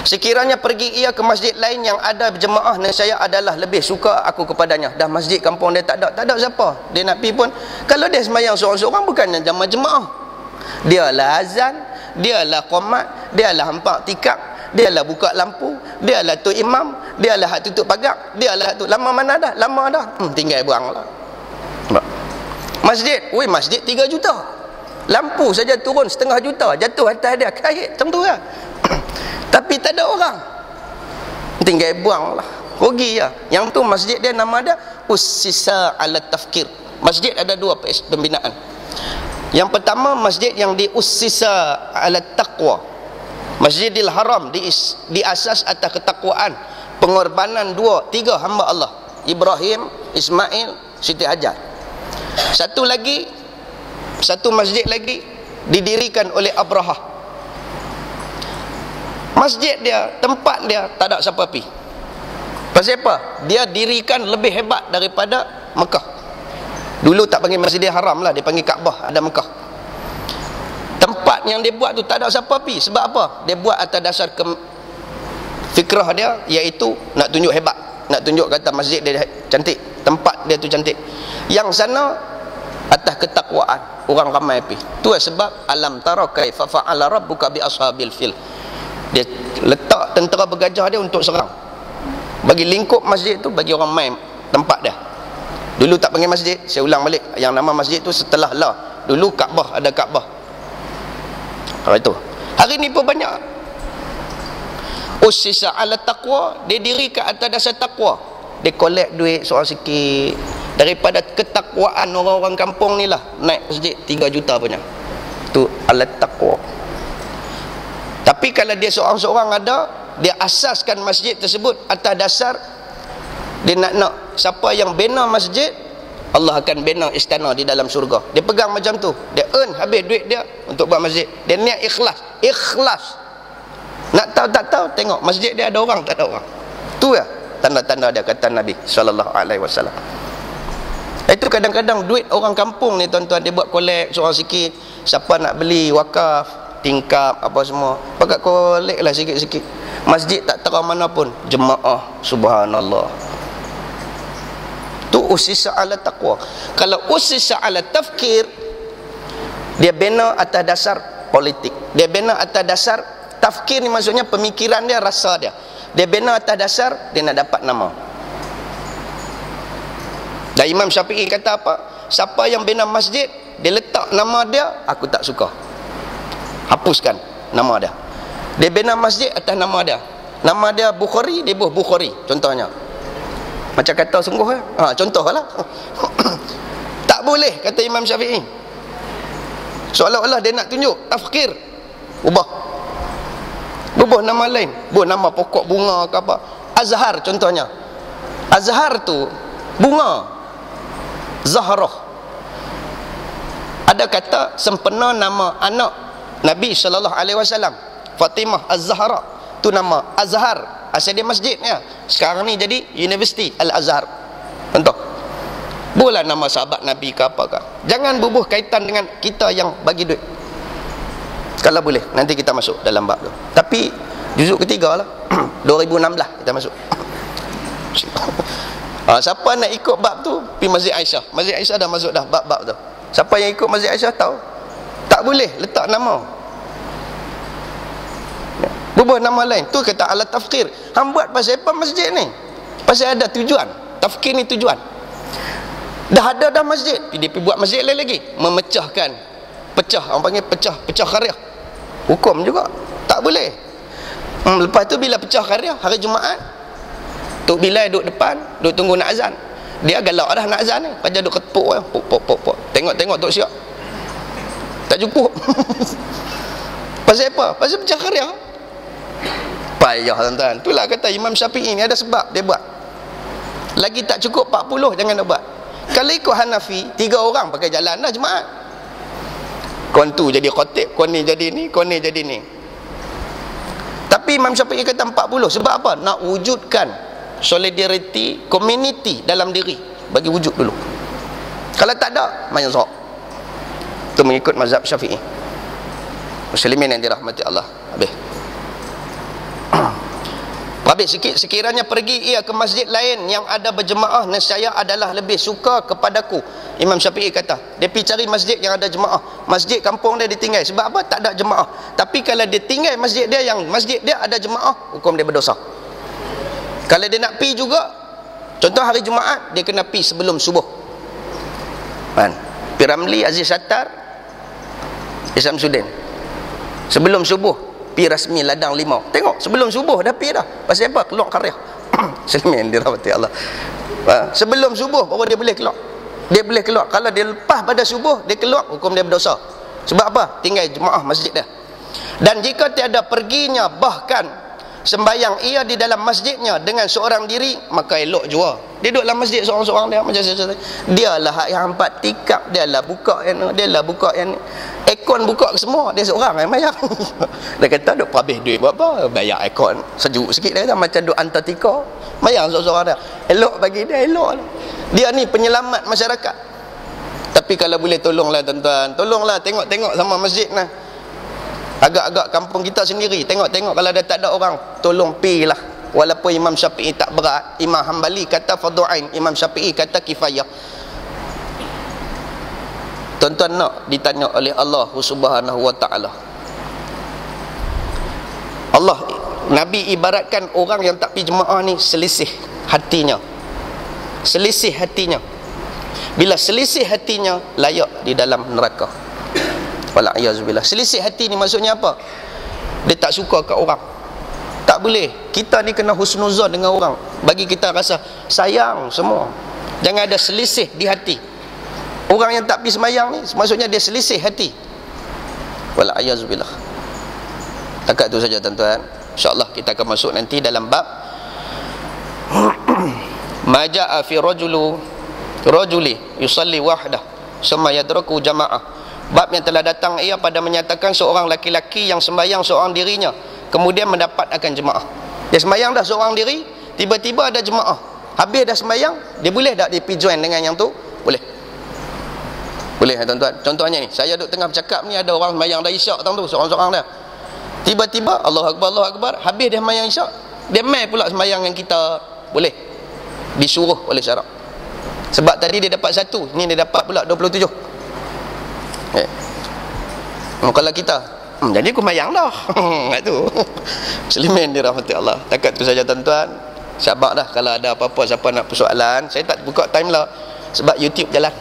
Sekiranya pergi ia ke masjid lain yang ada berjemaah, nescaya adalah lebih suka aku kepadanya. Dah masjid kampung dia tak ada siapa. Dia nak pergi pun, kalau dia sembahyang seorang-seorang bukannya jemaah. Dialah azan, dialah qomat, dialah hampak tikap, dialah buka lampu, dialah tu imam, dialah hak tutup pagar, dialah tu. Lama mana dah? Lama dah. Tinggal buanglah. Masjid, masjid 3 juta. Lampu saja turun 1,5 juta, jatuh atas dia, kait macam tu lah. Tapi tak ada orang, tinggal buang lah, rugi lah. Yang tu masjid dia nama dia Ussisa ala Tafkir. Masjid ada 2 pembinaan. Yang pertama masjid yang di Ussisa ala Taqwa. Masjidil Haram diasas atas ketakwaan, pengorbanan 3 hamba Allah, Ibrahim, Ismail, Siti Hajar. Satu masjid lagi didirikan oleh Abrahah. Masjid dia, tempat dia tak ada siapa pergi. Pasal apa? Dia dirikan lebih hebat daripada Mekah. Dulu tak panggil Masjidil Haram lah, dia panggil Kaabah, ada Mekah. Tempat yang dia buat tu tak ada siapa pergi. Sebab apa? Dia buat atas dasar fikrah dia, iaitu nak tunjuk hebat, nak tunjuk kata masjid dia cantik, tempat dia tu cantik. Yang sana atas ketakwaan, orang ramai pergi. Tu sebab alam tara kaifa fa'ala rabbuka bi ashabil fil. Dia letak tentera bergajah dia untuk serang. Bagi lingkup masjid tu, bagi orang main tempat dia. Dulu tak panggil masjid, saya ulang balik, yang nama masjid tu setelah lah. Dulu Kaabah, ada Kaabah. Itu. Hari ni pun banyak. Ussisa ala taqwa, dia diri ke atas dasar takwa. Dia collect duit seorang sikit. Daripada ketakwaan orang-orang kampung ni lah, naik masjid 3 juta punya. Tu ala taqwa. Tapi kalau dia seorang-seorang ada, dia asaskan masjid tersebut atas dasar dia nak siapa yang bina masjid, Allah akan bina istana di dalam syurga. Dia pegang macam tu, dia earn habis duit dia untuk buat masjid. Dia niat ikhlas. Nak tahu tak tahu, tengok masjid dia ada orang tak ada orang. Tu ya tanda-tanda dia, kata Nabi SAW. Itu kadang-kadang duit orang kampung ni tuan-tuan, dia buat kolek seorang sikit. Siapa nak beli wakaf, tingkap apa semua, pakat kolek lah sikit-sikit. Masjid tak tahu mana pun, jemaah, subhanallah. Tu ussisa ala taqwa. Kalau ussisa ala tafkir, dia bina atas dasar politik. Dia bina atas dasar tafkir ni, maksudnya pemikiran dia, rasa dia. Dia bina atas dasar dia nak dapat nama. Dan Imam Syafi'i kata apa? Siapa yang bina masjid, dia letak nama dia, aku tak suka. Hapuskan nama dia. Dia bina masjid atas nama dia. Nama dia Bukhari, dia buat Bukhari contohnya. Macam kata sungguh contohlah. Tak boleh, kata Imam Syafi'i. Seolah-olah dia nak tunjuk tafkir, ubah nama lain, buat nama pokok bunga ke apa. Azhar contohnya. Azhar tu bunga, Zahrah. Ada kata sempena nama anak Nabi SAW, Fatimah Az-Zahra, tu nama Azhar. Asal dia masjid ya. Sekarang ni jadi University Al-Azhar. Contoh. Boleh nama sahabat Nabi ke apakah. Jangan bubuh kaitan dengan kita yang bagi duit. Kalau boleh, nanti kita masuk dalam bab tu. Tapi juzuk ketiga lah. 2016 kita masuk. Siapa nak ikut bab tu, pergi Masjid Aisyah. Masjid Aisyah dah masuk dah bab-bab tu. Siapa yang ikut Masjid Aisyah tahu. Tak boleh letak nama, bubuh nama lain. Tu kata alat tafkir. Hang buat pasal apa masjid ni? Pasal ada tujuan. Tafkir ni tujuan. Dah ada dah masjid, dia pergi buat masjid lain lagi, memecahkan, orang panggil pecah karya. Hukum juga tak boleh. Lepas tu bila pecah karya hari Jumaat, Tok Bilal duduk depan, duduk tunggu nak azan. Dia galak dah nak azan ni, raja duduk ketepuk pok. Tengok Tok Siap tak cukup. Pasal apa? Pasal pecah karya. Payah tuan-tuan. Itulah kata Imam Syafi'i ni ada sebab dia buat. Lagi tak cukup 40, jangan nak buat. Kalau ikut Hanafi, 3 orang pakai jalan dah jemaat. Kon tu jadi khatib, kon ni jadi ni, kon ni jadi ni. Tapi Imam Syafi'i kata 40. Sebab apa? Nak wujudkan solidarity, community dalam diri. Bagi wujud dulu. Kalau tak ada, macam sok. Itu mengikut mazhab Syafi'i. Muslimin yang dirahmati Allah. Habis sikit, sekiranya pergi ia ke masjid lain yang ada berjemaah, nescaya adalah lebih suka kepadaku. Imam Syafi'i kata, dia pergi cari masjid yang ada jemaah. Masjid kampung dia ditinggal. Sebab apa? Tak ada jemaah. Tapi kalau dia tinggal masjid dia yang masjid dia ada jemaah, hukum dia berdosa. Kalau dia nak pergi juga, contoh hari Jumaat, dia kena pergi sebelum subuh. Kan? Piramli, Aziz Sattar, Isam Sudin. Sebelum subuh pi rasmi ladang limau. Tengok sebelum subuh dah pi dah. Pasal apa? Keluar karya. Muslimin dirahmati Allah. Sebelum subuh baru dia boleh keluar. Dia boleh keluar. Kalau dia lepas pada subuh dia keluar, hukum dia berdosa. Sebab apa? Tinggal jemaah masjid dia. Dan jika tiada perginya bahkan sembayang ia di dalam masjidnya dengan seorang diri, maka elok jua. Dia duduk dalam masjid seorang-seorang dia macam saya. Dialah hak yang empat tikap, dialah buka yang ni, dialah buka yang ni. Aircon buka semua, dia seorang yang bayar. Dia kata duk habis duit buat apa? Bayar aircon sejuk sikit dia kata, macam duk Antartika. Bayar seorang-seorang dia. Elok bagi dia, elok. Dia ni penyelamat masyarakat. Tapi kalau boleh tolonglah tuan-tuan, tolonglah tengok-tengok sama masjid nah. Agak-agak kampung kita sendiri, tengok-tengok kalau dah tak ada orang, tolong pi lah. Walaupun Imam Syafi'i tak berat, Imam Hanbali kata fardu ain, Imam Syafi'i kata kifayah. Tuan-tuan nak ditanya oleh Allah Subhanahu wa taala. Allah, Nabi ibaratkan orang yang tak pergi jemaah ni selisih hatinya. Selisih hatinya. Bila selisih hatinya, layak di dalam neraka. Wala'iyyazubillah. Selisih hati ni maksudnya apa? Dia tak suka kat orang. Tak boleh. Kita ni kena husnuzon dengan orang, bagi kita rasa sayang semua. Jangan ada selisih di hati. Orang yang tak pergi semayang ni, maksudnya dia selisih hati. Wala'iyyazubillah. Takat tu saja tuan-tuan. InsyaAllah kita akan masuk nanti dalam bab maja'a fi rajuli yusalli wahdah summa yadraku jama'ah. Bab yang telah datang ia pada menyatakan seorang laki-laki yang sembahyang seorang dirinya kemudian mendapat akan jemaah. Dia sembahyang dah seorang diri, tiba-tiba ada jemaah. Habis dah sembahyang, dia boleh tak dia pergi join dengan yang tu? Boleh. Boleh tuan-tuan. Contohnya ni, saya duduk tengah bercakap ni, ada orang sembahyang dah isyak tang tu, seorang-seorang dah. Tiba-tiba Allahu Akbar, habis dia sembahyang isyak, dia mai pula sembahyang yang kita. Boleh. Disuruh oleh syarak. Sebab tadi dia dapat satu, ni dia dapat pula 27. Kalau kita jadi aku sembahyang dah. Tu. Muslimin dirahmati Allah. Takat tu saja tuan-tuan. Sabar dah, kalau ada apa-apa siapa nak persoalan, saya tak buka time lah sebab YouTube jalan.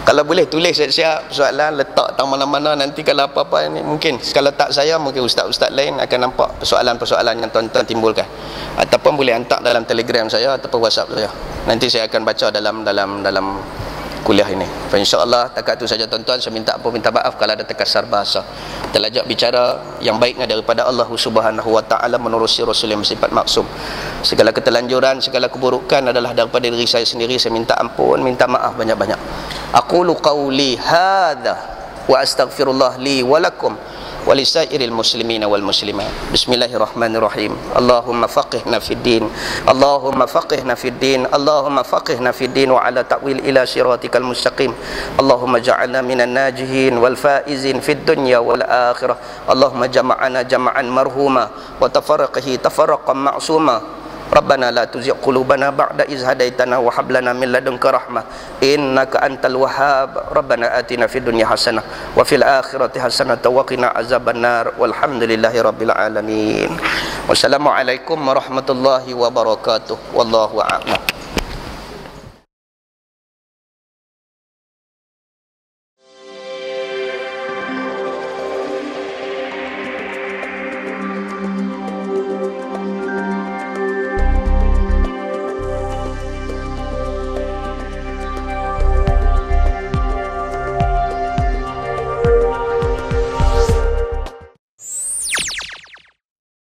Kalau boleh tulis siap-siap persoalan, letak tang mana-mana, nanti kalau apa-apa ni mungkin, kalau tak saya, mungkin ustaz-ustaz lain akan nampak persoalan-persoalan yang tuan-tuan timbulkan, ataupun boleh hantar dalam Telegram saya ataupun WhatsApp saya. Nanti saya akan baca dalam kuliah ini. InsyaAllah takat tu saja tuan-tuan. Saya minta maaf kalau ada terkasar bahasa. Terlajak bicara yang baiknya daripada Allah Subhanahu wa taala menerusi Rasul yang bersifat maksum. Segala ketelanjuran, segala keburukan adalah daripada diri saya sendiri. Saya minta ampun, minta maaf banyak-banyak. Aqulu qawli hadza wa astaghfirullah li wa lakum wa lisairil muslimina wal muslimat. Bismillahirrahmanirrahim. Allahumma faqihna fid din. Allahumma faqihna fid din. Allahumma faqihna fid din wa ala ta'wil ila siratikal mustaqim. Allahumma ja'alna minan najihin wal faizin fid dunya wal akhirah. Allahumma jama'ana jama'an marhuma wa tafarraqhi tafarraqan ma'suma. Rabbana la tuzigh qulubana ba'da iz hadaitana wa hab lana min ladunka rahmah innaka antal wahhab. Rabbana atina fid dunya hasanah wa fil akhirati hasanah wa qina azabannar. Walhamdulillahi rabbil alamin. Wassalamualaikum warahmatullahi wabarakatuh. Wallahu a'lam.